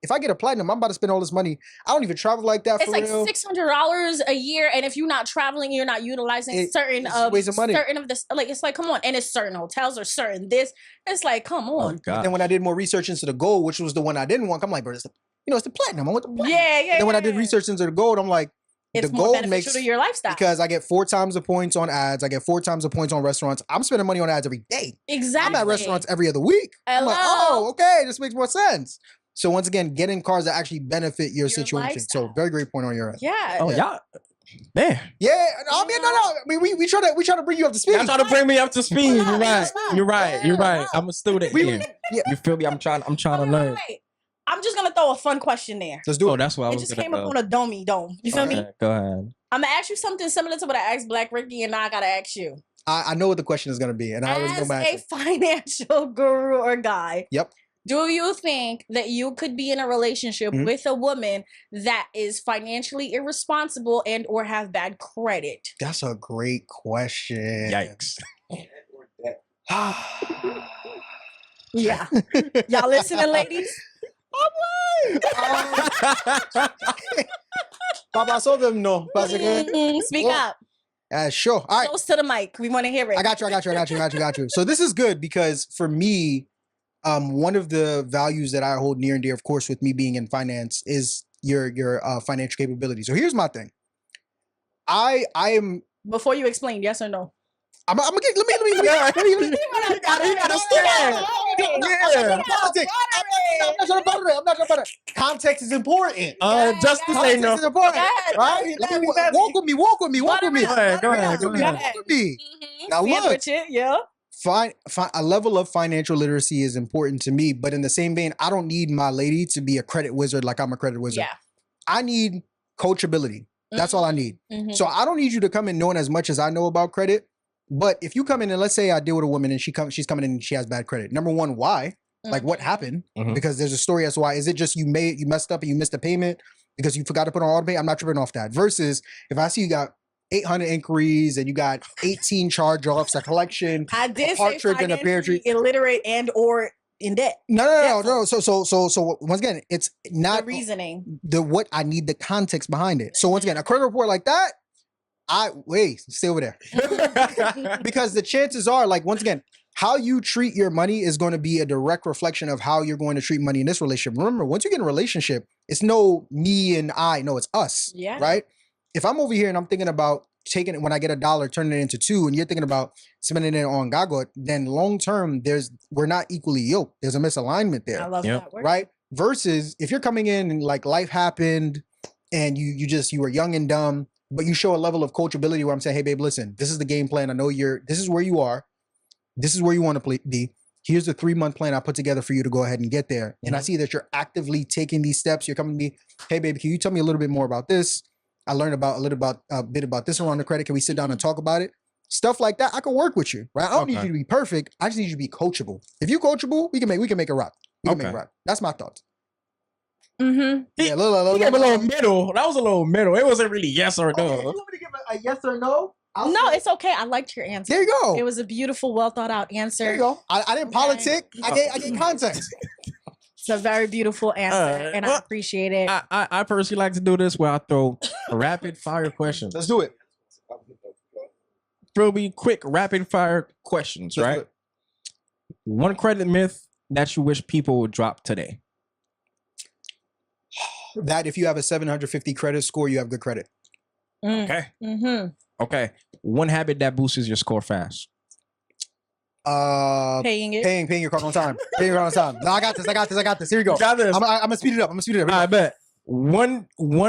if I get a platinum, I'm about to spend all this money. I don't even travel like that. It's like $600 a year, and if you're not traveling, you're not utilizing certain of this. Like it's like, come on, and it's certain hotels or certain this. It's like, come on. But then when I did more research into the gold, which was the one I didn't want, I'm like, bro, it's the platinum. I want the platinum. Yeah. Then when I did research into the gold, I'm like, it's the more gold beneficial makes to your lifestyle because I get 4 times the points on ads. I get 4 times the points on restaurants. I'm spending money on ads every day. Exactly. I'm at restaurants every other week. I'm like, oh, okay, this makes more sense. So once again, getting cards that actually benefit your situation. Lifestyle. So very great point on your end. Yeah. Oh, y'all. Man. Yeah. I mean, no. I mean, we try to bring you up to speed. Y'all try to bring me up to speed. You're right. I'm a student here. You feel me? I'm trying to learn. I'm just gonna throw a fun question there. Let's do it. Oh, that's what I was just came up on a dome. You feel me? Go ahead. I'm gonna ask you something similar to what I asked Black Ricky, and now I gotta ask you. I know what the question is gonna be, and I already know my answer. As a financial guru or guy, yep. Do you think that you could be in a relationship with a woman that is financially irresponsible and or have bad credit? That's a great question. Yikes. Yeah. Y'all listening, ladies? Papa saw them no. Speak up. Sure. All right. Close to the mic. We want to hear it. I got you. So this is good because for me, one of the values that I hold near and dear, of course, with me being in finance is your financial capability. So here's my thing. I am. Before you explain, yes or no? I'm gonna get. Let me. You gotta stand. Yeah. I'm not trying to butter it. Context is important. Just to say no. Context is important, right? Walk with me. Go ahead. Walk with me. Now look. Yeah. A level of financial literacy is important to me, but in the same vein, I don't need my lady to be a credit wizard like I'm a credit wizard. Yeah. I need coachability. That's all I need. So I don't need you to come in knowing as much as I know about credit. But if you come in and let's say I deal with a woman and she's coming in and she has bad credit. Number one, why? Like what happened? Because there's a story as to why. Is it just you messed up and you missed a payment because you forgot to put on auto pay? I'm not tripping off that. Versus if I see you got 800 inquiries and you got 18 charge-offs, a collection, I did a park trip and a pear tree. Illiterate and or in debt. No. So once again, it's not the reasoning. What I need the context behind it. So once again, a credit report like that, stay over there. Because the chances are, like, once again, how you treat your money is going to be a direct reflection of how you're going to treat money in this relationship. Remember, once you get in a relationship, it's no me and I. No, it's us. Yeah. Right? If I'm over here and I'm thinking about taking it when I get $1, turning it into 2, and you're thinking about spending it on gagot, then long term, we're not equally yoked. There's a misalignment there. I love that word. Right? Versus if you're coming in and like life happened and you were young and dumb, but you show a level of coachability where I'm saying, hey babe, listen, this is the game plan. I know this is where you are. This is where you want to be. Here's the 3-month plan I put together for you to go ahead and get there. And I see that you're actively taking these steps. You're coming to me, hey baby, can you tell me a little bit more about this? I learned a bit about this around the credit. Can we sit down and talk about it? Stuff like that. I can work with you, right? I don't need you to be perfect. I just need you to be coachable. If you're coachable, we can make it rock. We can make it rock. That's my thoughts. Mm-hmm. He gave a little middle. That was a little middle. It wasn't really yes or no. Okay, you want me to give a yes or no? No, it's okay. I liked your answer. There you go. It was a beautiful, well thought out answer. There you go. I didn't politic. I gave context. It's a very beautiful answer, and I appreciate it. I personally like to do this where I throw rapid fire questions. Let's do it. Throw me quick rapid fire questions, Let's right? do it. One credit myth that you wish people would drop today. That if you have a 750 credit score, you have good credit. Okay. Mm-hmm. Okay. One habit that boosts your score fast. Paying it. Paying your card on time. Paying your card on time. No, I got this. Here we go. Got this. I'm gonna speed it up. I bet. One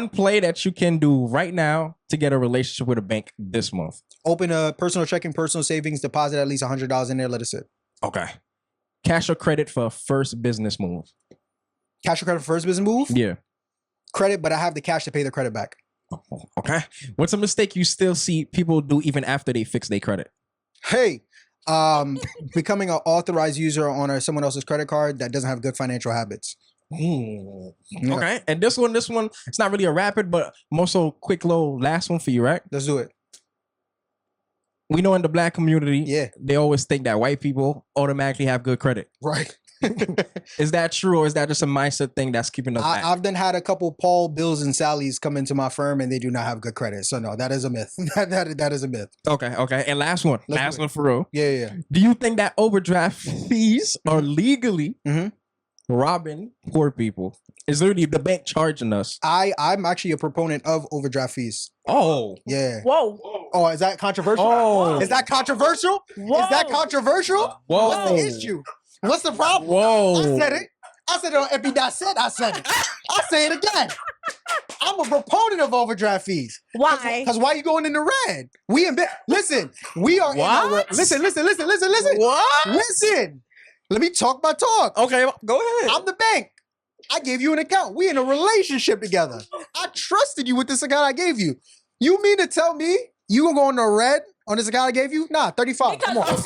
play that you can do right now to get a relationship with a bank this month. Open a personal checking, personal savings, deposit at least $100 in there. Let it sit. Okay. Cash or credit for a first business move. Cash or credit for first business move? Yeah. Credit, but I have the cash to pay the credit back. Okay. What's a mistake you still see people do even after they fix their credit? Hey, becoming an authorized user on someone else's credit card that doesn't have good financial habits. Yeah. Okay. And this one, it's not really a rapid, but more so quick little last one for you, right? Let's do it. We know in the black community, Yeah. they always think that white people automatically have good credit. Right. Is that true, or is that just a mindset thing that's keeping us back? I've then had a couple Paul, Bills, and Sallys come into my firm and they do not have good credit. So no, that is a myth. that is a myth. Okay. And last one for real. Yeah. Do you think that overdraft fees are legally Mhm. robbing poor people? Is literally the bank charging us? I'm actually a proponent of overdraft fees. Oh. Yeah. Whoa. Oh, is that controversial? Oh. Is that controversial? Whoa. Is that controversial? Whoa. What's the issue? What's the problem? Whoa. I said it. I said it on Epi.Said. I said it. I'll say it again. I'm a proponent of overdraft fees. Why? Because why you going in the red? We in listen, we are What? in the red. Listen. What? Listen. Let me talk my talk. Okay, go ahead. I'm the bank. I gave you an account. We in a relationship together. I trusted you with this account I gave you. You mean to tell me you gonna go in the red on this account I gave you? Nah, 35. Come on.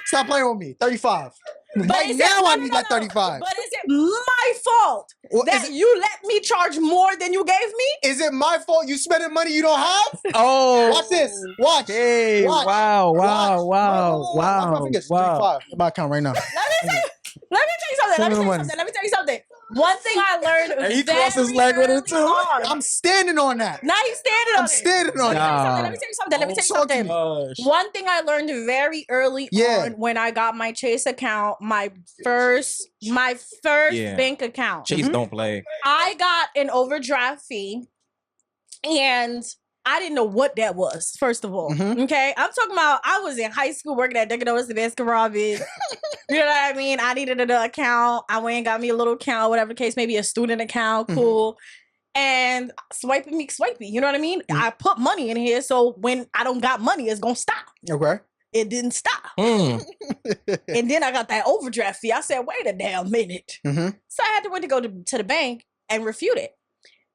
Stop playing with me. 35. Right now I need that 35. But is it my fault Well, that you let me charge more than you gave me? Is it my fault you spending money you don't have? Oh. Watch this. Watch. Hey, Watch. wow. Watch my fingers. 35 in my account right now. Let me tell you something. One thing I learned. And he crossed his leg with it too. I'm standing on that. Now you standing on I'm it. standing on that. Let me tell you something. Gosh. One thing I learned very early on when I got my Chase account, my first Yeah. bank account. Chase don't play. I got an overdraft fee, and I didn't know what that was, first of all. Mhm. Okay? I'm talking about I was in high school working at Dunkin' Donuts, the Baskin Robbins. You know what I mean? I needed an account. I went and got me a little account, whatever the case, maybe a student account, cool. And swipey. You know what I mean? I put money in here, so when I don't got money, it's gonna stop. Okay. It didn't stop. Mm. And then I got that overdraft fee. I said, wait a damn minute. Mhm. So I had to wait to go to the bank and refute it.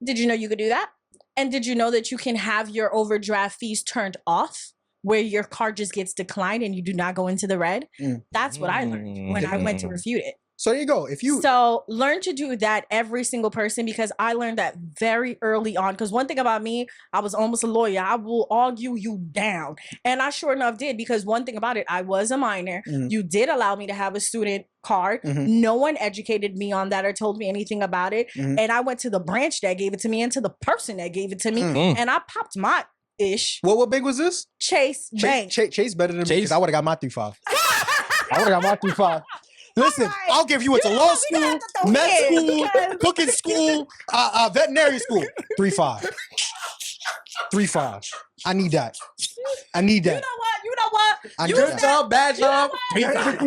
Did you know you could do that? And did you know that you can have your overdraft fees turned off where your card just gets declined and you do not go into the red? That's what I learned when I went to refute it. So there you go. If you So learn to do that, every single person, because I learned that very early on. Because one thing about me, I was almost a lawyer. I will argue you down. And I sure enough did, because one thing about it, I was a minor. You did allow me to have a student card. No one educated me on that or told me anything about it. And I went to the branch that gave it to me and to the person that gave it to me. And I popped my ish. what bank was this? Chase Bank. Chase better than me Chase. because I would have got my 3.5. I would have got my 3.5. Listen, right. I'll give you went to You law know, we gonna school, have to throw med in, school, because- cooking school, veterinary school. 3.5. 3.5. I need that. I need You that. know what? You know what? I You need Good that. job, bad job. 3.5.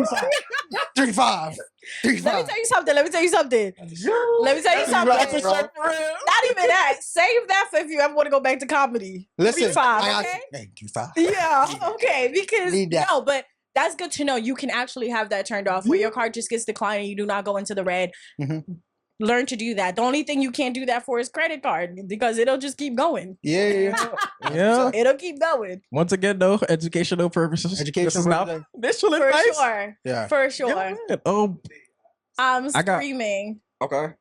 3.5. 3.5. Let me tell you something. Let me tell you something. Let me tell you something. That's a Not even that. Save that for if you ever want to go back to comedy. Listen, 3.5, okay? Hey, 3.5. Yeah, okay. Because Need that. no, but that's good to know. You can actually have that turned off where your card just gets declined and you do not go into the red. Mhm. Learn to do that. The only thing you can't do that for is credit card because it'll just keep going. Yeah. Yeah. It'll keep going. Once again, though, educational purposes. Educational This is not purposes. initial For advice. sure. Yeah. For sure. Yeah. I'm I got- screaming. Okay.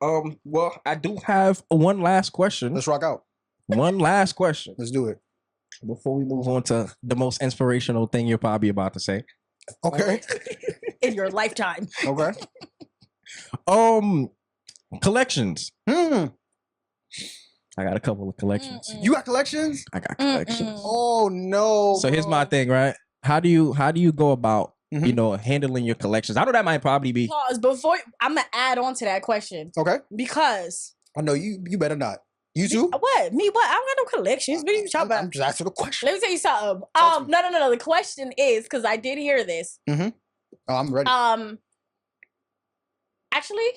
Well, I do have one last question. Let's rock out. One last question Let's do it. before we move on to the most inspirational thing you're probably about to say. Okay. In your lifetime. Okay. Collections. Hmm. I got a couple of collections. Mm-mm. You got collections? I got collections. Mm-mm. Oh no. So here's my thing, right? How do you go about Mhm. handling your collections? I know that might probably be Pause before I'm gonna add on to that question Okay. because I know you better not. You too? what? Me what? I don't got no collections. What are you talking I'm about? just asking a question. Let me tell you something. Talk to me. No. The question is because I did hear this. Oh, I'm ready. Actually,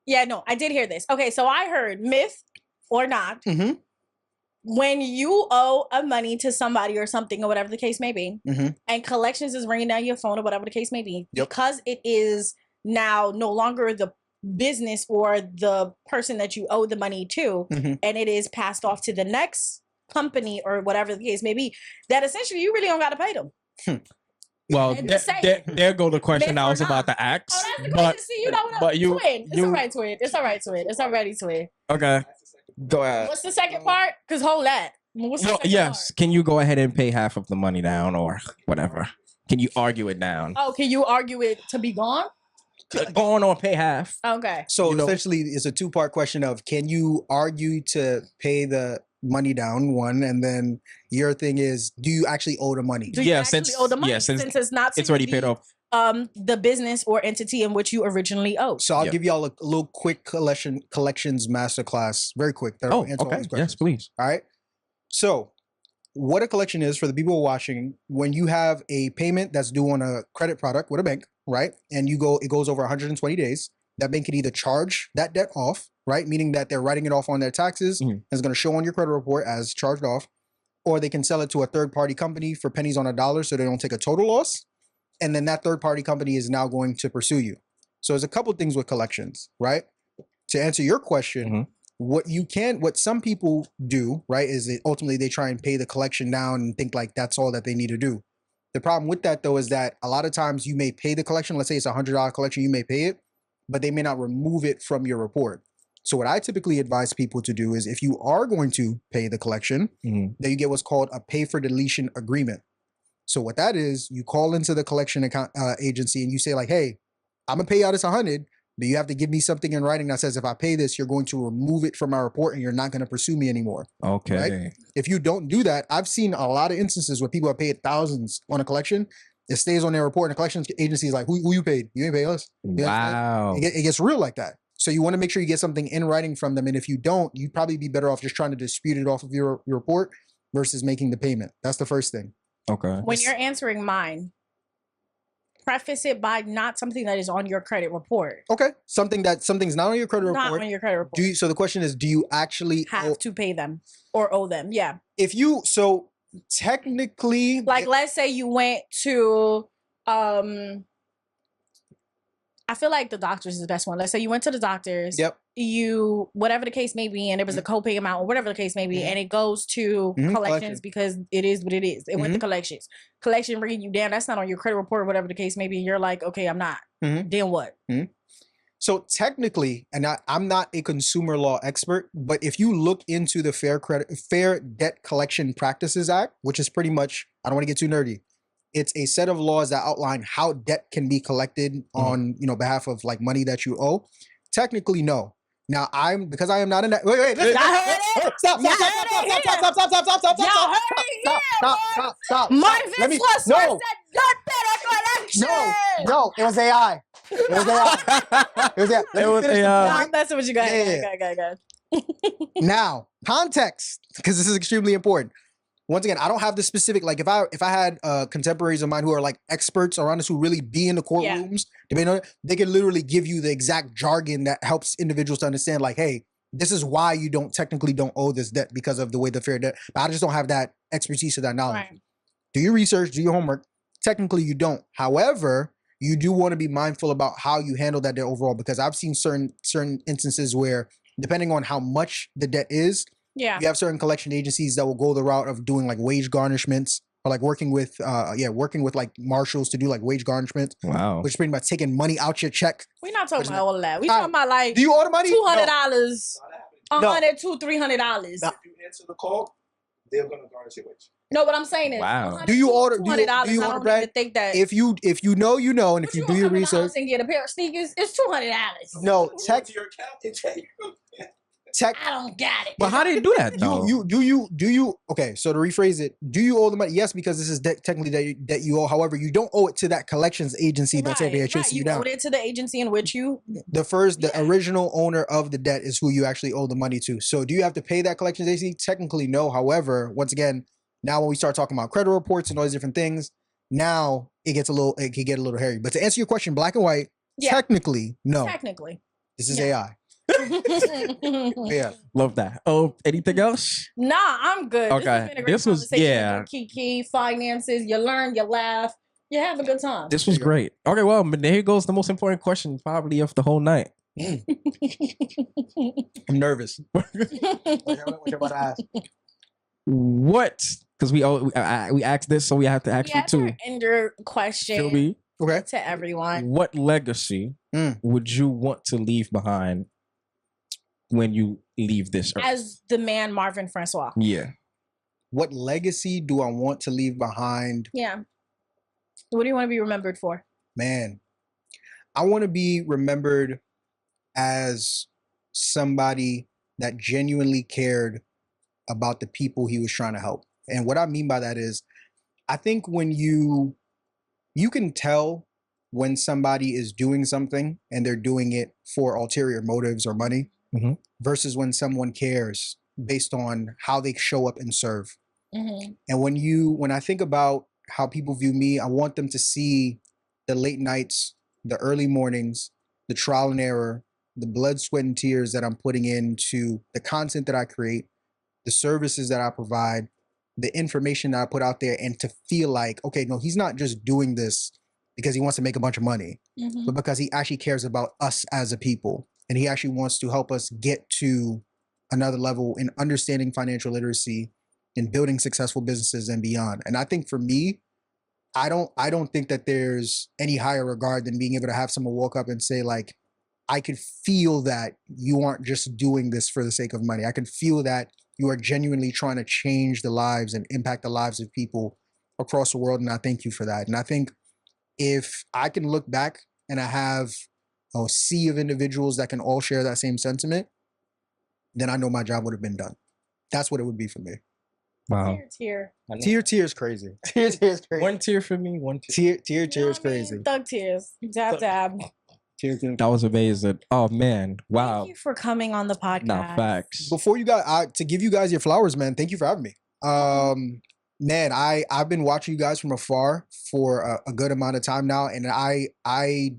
yeah, no, I did hear this. Okay, so I heard myth or not. Mhm. When you owe a money to somebody or something or whatever the case may be, Mhm. and collections is ringing down your phone or whatever the case may be, Yep. because it is now no longer the business or the person that you owe the money to, Mhm. and it is passed off to the next company or whatever the case may be, that essentially you really don't got to pay them. well. And just say There go the question myth I or was about not. to ask. Oh, that's the but question. See, you know what? but you Twin. It's you- all right, twin. It's all right, twin. It's already twin. okay. Go ahead. What's the second part? Because hold that. What's the Well, second yes. Can you go ahead and pay half of the money down or whatever? Can you argue it down? part? Oh, can you argue it to be gone? Go on or pay half. Okay. So you know- essentially, it's a two-part question of can you argue to pay the money down, one, and then your thing is, do you actually owe the money? Do you Yeah, actually since- owe the money? yeah, since it's not It's already paid off. The business or entity in which you originally owe. So I'll Yep. give y'all a little quick collections masterclass, very quick. Oh, Answer all okay. these Yes, questions. please. All right. So, what a collection is for the people watching, when you have a payment that's due on a credit product with a bank, right? And it goes over 120 days. That bank can either charge that debt off, right? Meaning that they're writing it off on their taxes Mhm. and it's going to show on your credit report as charged off, or they can sell it to a third party company for pennies on a dollar so they don't take a total loss. And then that third party company is now going to pursue you. So there's a couple things with collections, right? To answer your question, Mhm. what some people do, right, is that ultimately they try and pay the collection down and think like that's all that they need to do. The problem with that though is that a lot of times you may pay the collection, let's say it's a $100 collection, you may pay it, but they may not remove it from your report. So what I typically advise people to do is if you are going to pay the collection, Mhm. then you get what's called a pay for deletion agreement. So what that is, you call into the collection account agency and you say like, hey, I'm gonna pay out this 100, but you have to give me something in writing that says if I pay this, you're going to remove it from my report and you're not going to pursue me anymore. Okay. If you don't do that, I've seen a lot of instances where people have paid thousands on a collection. It stays on their report and the collections agency is like, who you paid? You ain't pay us. You understand? Wow. It gets real like that. So you want to make sure you get something in writing from them. And if you don't, you'd probably be better off just trying to dispute it off of your report versus making the payment. That's the first thing. Okay. When you're answering mine, preface it by not something that is on your credit report. Okay. Something's not on your credit Not report. on your credit report. So the question is, do you actually Have to pay them or owe them. Yeah. so technically Like let's say you went to I feel like the doctors is the best one. Let's say you went to the doctors. Yep. You whatever the case may be, and it was a copay amount or whatever the case may be, and it goes to Mhm, collections collection. because it is what it is. It went to collections. Collection bringing you down. That's not on your credit report or whatever the case may be. You're like, okay, I'm not. Mhm. Then what? So technically, and I'm not a consumer law expert, but if you look into the Fair Debt Collection Practices Act, which is pretty much, I don't want to get too nerdy, it's a set of laws that outline how debt can be collected on behalf of like money that you owe. Technically, no. Now because I am not in that. Wait, listen. Y'all heard it? Stop. Y'all heard it here, boy. Stop. Marvin Let me. Francois No. said, "Don't bet on that No, it was AI. It was AI. It was AI. It was AI. I'm messing with you guys. Yeah. Now, context, because this is extremely important. Once again, I don't have the specific, like if I had contemporaries of mine who are like experts around us who really be in the courtrooms, they can literally give you the exact jargon that helps individuals to understand, like, hey, this is why you technically don't owe this debt because of the way the fair debt. But I just don't have that expertise or that knowledge. Right. Do your research, do your homework. Technically, you don't. However, you do want to be mindful about how you handle that debt overall, because I've seen certain instances where, depending on how much the debt is, Yeah. you have certain collection agencies that will go the route of doing like wage garnishments, or like working with like marshals to do like wage garnishments. Wow. Which is pretty much taking money out your check. We're not talking about all of that. We talking about like Do you owe the money? $200, No. $100, $200, $300. No. If you answer the call, they're gonna garnish your wage. No, what I'm saying is, Wow. Do you order? $200? Do you I order don't bread? even think that. If you know, you know, and if you do your research, and get a pair of sneakers, it's $200. no, Tech to your account, they tell you. I don't got it. But how do you do that though? do you okay, so to rephrase it, do you owe the money? Yes, because this is technically that you owe. However, you don't owe it to that collections agency that's over here chasing you down. owed it to the agency in which you. The original owner of the debt is who you actually owe the money to. So do you have to pay that collections agency? Technically, no. However, once again, now when we start talking about credit reports and all these different things, now it can get a little hairy. But to answer your question, black and white, technically, no. Technically. This is AI. Yeah. Love that. Oh, anything else? Nah, I'm good. Okay. This was Kiki, finances. You learn, you laugh, you have a good time. This was great. Okay, well, but here goes the most important question probably of the whole night. I'm nervous. What you about to ask? What? Because we asked this, so we have to ask you too. End your question. Feel me? Okay. To everyone. What legacy would you want to leave behind when you leave this earth? As the man Marvin Francois. Yeah. What legacy do I want to leave behind? Yeah. What do you want to be remembered for? Man, I want to be remembered as somebody that genuinely cared about the people he was trying to help. And what I mean by that is, I think when you can tell when somebody is doing something and they're doing it for ulterior motives or money, versus when someone cares based on how they show up and serve. And when I think about how people view me, I want them to see the late nights, the early mornings, the trial and error, the blood, sweat, and tears that I'm putting into the content that I create, the services that I provide, the information that I put out there, and to feel like, okay, no, he's not just doing this because he wants to make a bunch of money, but because he actually cares about us as a people. And he actually wants to help us get to another level in understanding financial literacy and building successful businesses and beyond. And I think for me, I don't think that there's any higher regard than being able to have someone walk up and say, like, I could feel that you aren't just doing this for the sake of money. I can feel that you are genuinely trying to change the lives and impact the lives of people across the world. And I thank you for that. And I think if I can look back and I have a sea of individuals that can all share that same sentiment, then I know my job would have been done. That's what it would be for me. Wow. Tear. Tear is crazy. Tear is crazy. One tear for me, one tear. Tear is crazy. Thug tears. Dab. That was amazing. Oh man. Wow. Thank you for coming on the podcast. Nah, facts. Before you guys, to give you guys your flowers, man, thank you for having me. Man, I've been watching you guys from afar for a good amount of time now, and I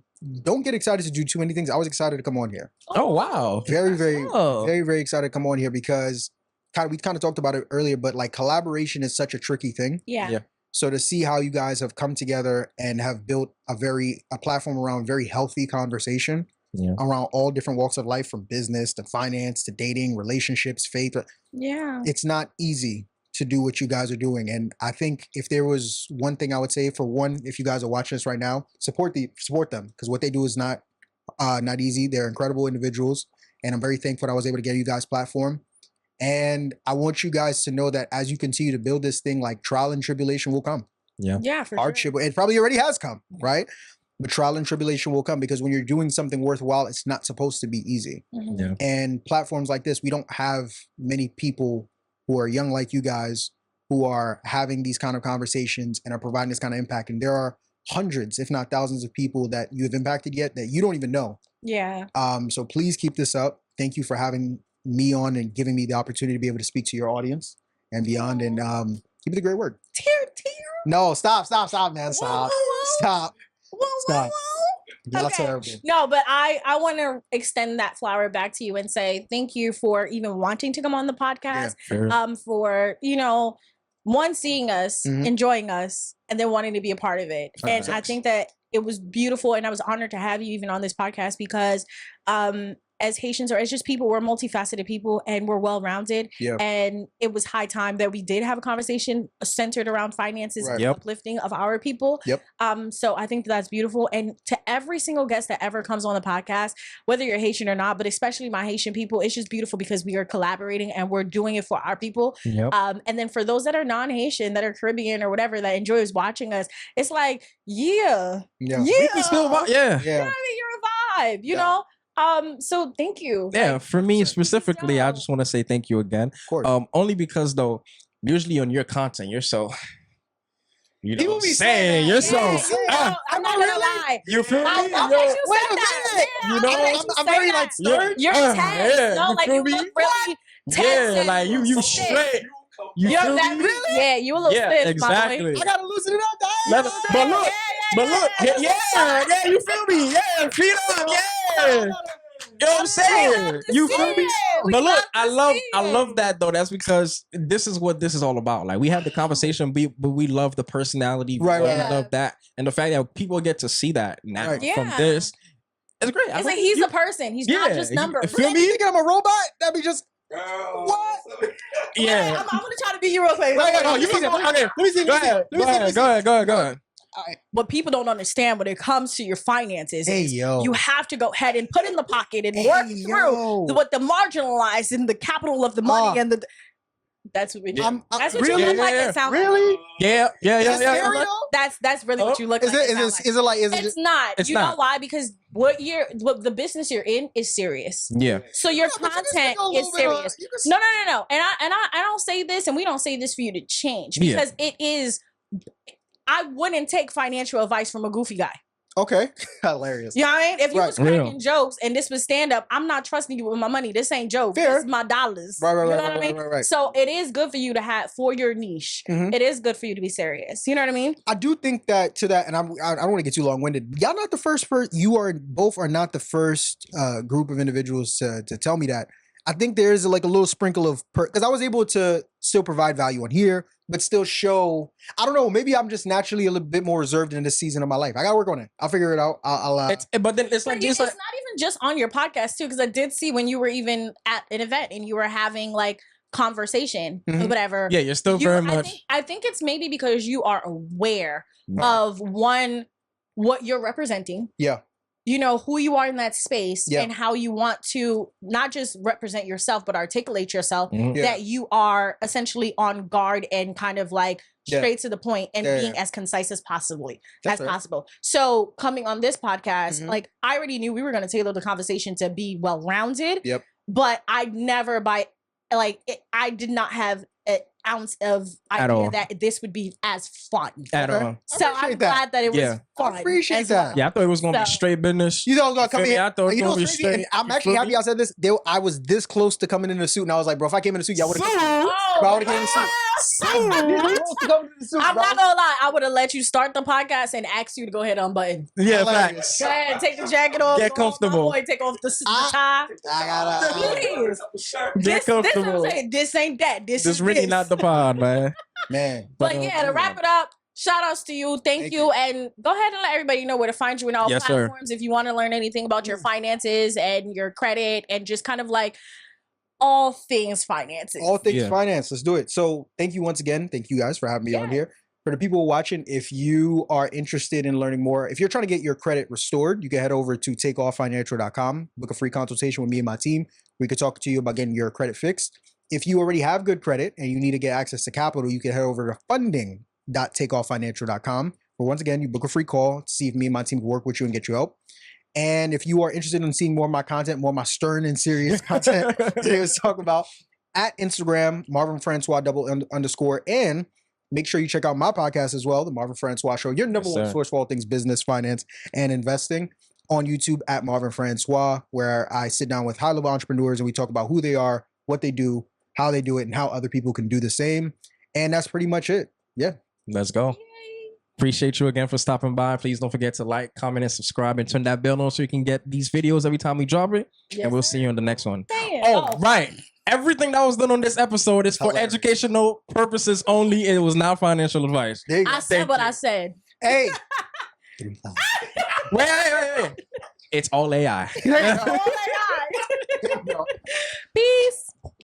don't get excited to do too many things. I was excited to come on here. Oh wow. Very excited to come on here because we kind of talked about it earlier, but like collaboration is such a tricky thing. Yeah. So to see how you guys have come together and have built a platform around very healthy conversation around all different walks of life, from business to finance to dating, relationships, faith. Yeah. It's not easy to do what you guys are doing. And I think if there was one thing I would say, for one, if you guys are watching this right now, support them, because what they do is not easy. They're incredible individuals, and I'm very thankful that I was able to get you guys platform. And I want you guys to know that as you continue to build this thing, like, trial and tribulation will come. Yeah, for Hardship, sure. it probably already has come, right? But trial and tribulation will come, because when you're doing something worthwhile, it's not supposed to be easy. And platforms like this, we don't have many people who are young like you guys who are having these kind of conversations and are providing this kind of impact. And there are hundreds, if not thousands of people that you have impacted yet that you don't even know. Yeah. So please keep this up. Thank you for having me on and giving me the opportunity to be able to speak to your audience and beyond. And keep it the great work. Tear. No, stop, man. Stop. Stop. Y'all Okay. terrible. No, but I want to extend that flower back to you and say thank you for even wanting to come on the podcast. For, you know, one, seeing us, enjoying us, and then wanting to be a part of it. And I think that it was beautiful, and I was honored to have you even on this podcast because as Haitians, or as just people, we're multifaceted people and we're well-rounded. Yep. And it was high time that we did have a conversation centered around finances and uplifting of our people. Yep. So I think that's beautiful. And to every single guest that ever comes on the podcast, whether you're Haitian or not, but especially my Haitian people, it's just beautiful because we are collaborating and we're doing it for our people. Yep. And then for those that are non-Haitian, that are Caribbean or whatever, that enjoys watching us, it's like, we can still you know what I mean? You're a vibe, you know? So thank you. Yeah, for me specifically, I just want to say thank you again. Of course. Only because though, usually on your content, you're so people be saying you're so I'm not gonna lie. You feel me? Wait a minute. You know, I'm very like stirred. You're tense. No, like you look really tense. Yeah, like you straight. You feel me? Really? Yeah, you a little stiff. Exactly. I gotta loosen it up, guys. But look, you feel me? Yeah, feet up, yeah. You know what I'm saying? You feel me? But look, I love that though. That's because this is what this is all about. Like we have the conversation, but we love the personality. Right. We love that, and the fact that people get to see that now from this. It's great. It's like he's a person. He's not just number. Feel me? You think I'm a robot? That'd be just. What? Yeah. I'm gonna try to be you real quick. Okay, let me see. Go ahead. What people don't understand when it comes to your finances is you have to go ahead and put in the pocket and work through what the marginalized and the capital of the money and the. That's what we do. That's what you look like. It sounds really. Yeah. That's really what you look like. It's not. You know why? Because what the business you're in is serious. Yeah. So your content is serious. No. And I don't say this, and we don't say this for you to change because it is. I wouldn't take financial advice from a goofy guy. Okay. Hilarious. You know what I mean? If you was cracking jokes and this was stand up, I'm not trusting you with my money. This ain't jokes. Fair. This is my dollars. Right. You know what I mean? Right. So it is good for you to have for your niche. Mm-hmm. It is good for you to be serious. You know what I mean? I do think that to that, and I don't want to get too long winded. Y'all not the first person. You are both are not the first group of individuals to tell me that. I think there is like a little sprinkle of because I was able to still provide value on here, but still show. I don't know. Maybe I'm just naturally a little bit more reserved in this season of my life. I gotta work on it. I'll figure it out. But then it's like it's not even just on your podcast too, because I did see when you were even at an event and you were having like conversation or whatever. Yeah, you're still very much. I think it's maybe because you are aware of what you're representing. Yeah. You know who you are in that space and how you want to not just represent yourself, but articulate yourself that you are essentially on guard and kind of like straight to the point and being as concise as possible. So coming on this podcast, like I already knew we were going to tailor the conversation to be well-rounded, but I never I did not have an ounce of idea that this would be as fun. At all. So I'm glad that it was fun. I appreciate that. Yeah, I thought it was going to be straight business. You thought it was going to come in. I thought it was going to be straight. And I'm actually happy I said this. I was this close to coming in a suit, and I was like, bro, if I came in a suit, y'all would have came in a suit. I'm not gonna lie, I would have let you start the podcast and asked you to go ahead and unbutton. Yeah, facts. Go ahead, take the jacket off. Get comfortable. Take off the tie. Get comfortable. This ain't that. This is really not the pod, man. But to wrap it up, shout outs to you. Thank you. And go ahead and let everybody know where to find you in all platforms if you want to learn anything about your finances and your credit and just kind of like all things finances. All things finance. Let's do it. So thank you once again. Thank you guys for having me on here. For the people watching, if you are interested in learning more, if you're trying to get your credit restored, you can head over to takeofffinancial.com, book a free consultation with me and my team. We could talk to you about getting your credit fixed. If you already have good credit and you need to get access to capital, you can head over to funding.takeofffinancial.com. But once again, you book a free call to see if me and my team can work with you and get you help. And if you are interested in seeing more of my content, more of my stern and serious content, today was talking about at Instagram, Marvin Francois _, and Make sure you check out my podcast as well, the Marvin Francois Show, your number one source for all things business, finance, and investing, on YouTube at Marvin Francois, where I sit down with high-level entrepreneurs and we talk about who they are, what they do, how they do it, and how other people can do the same. And that's pretty much it. Yeah. Let's go. Appreciate you again for stopping by. Please don't forget to like, comment, and subscribe, and turn that bell on so you can get these videos every time we drop it. Yes, and we'll sir. see you on the next one. Damn. Oh, right. Everything that was done on this episode is for educational purposes only. It was not financial advice. I said what I said. Hey. Wait. It's all AI. All AI. Peace.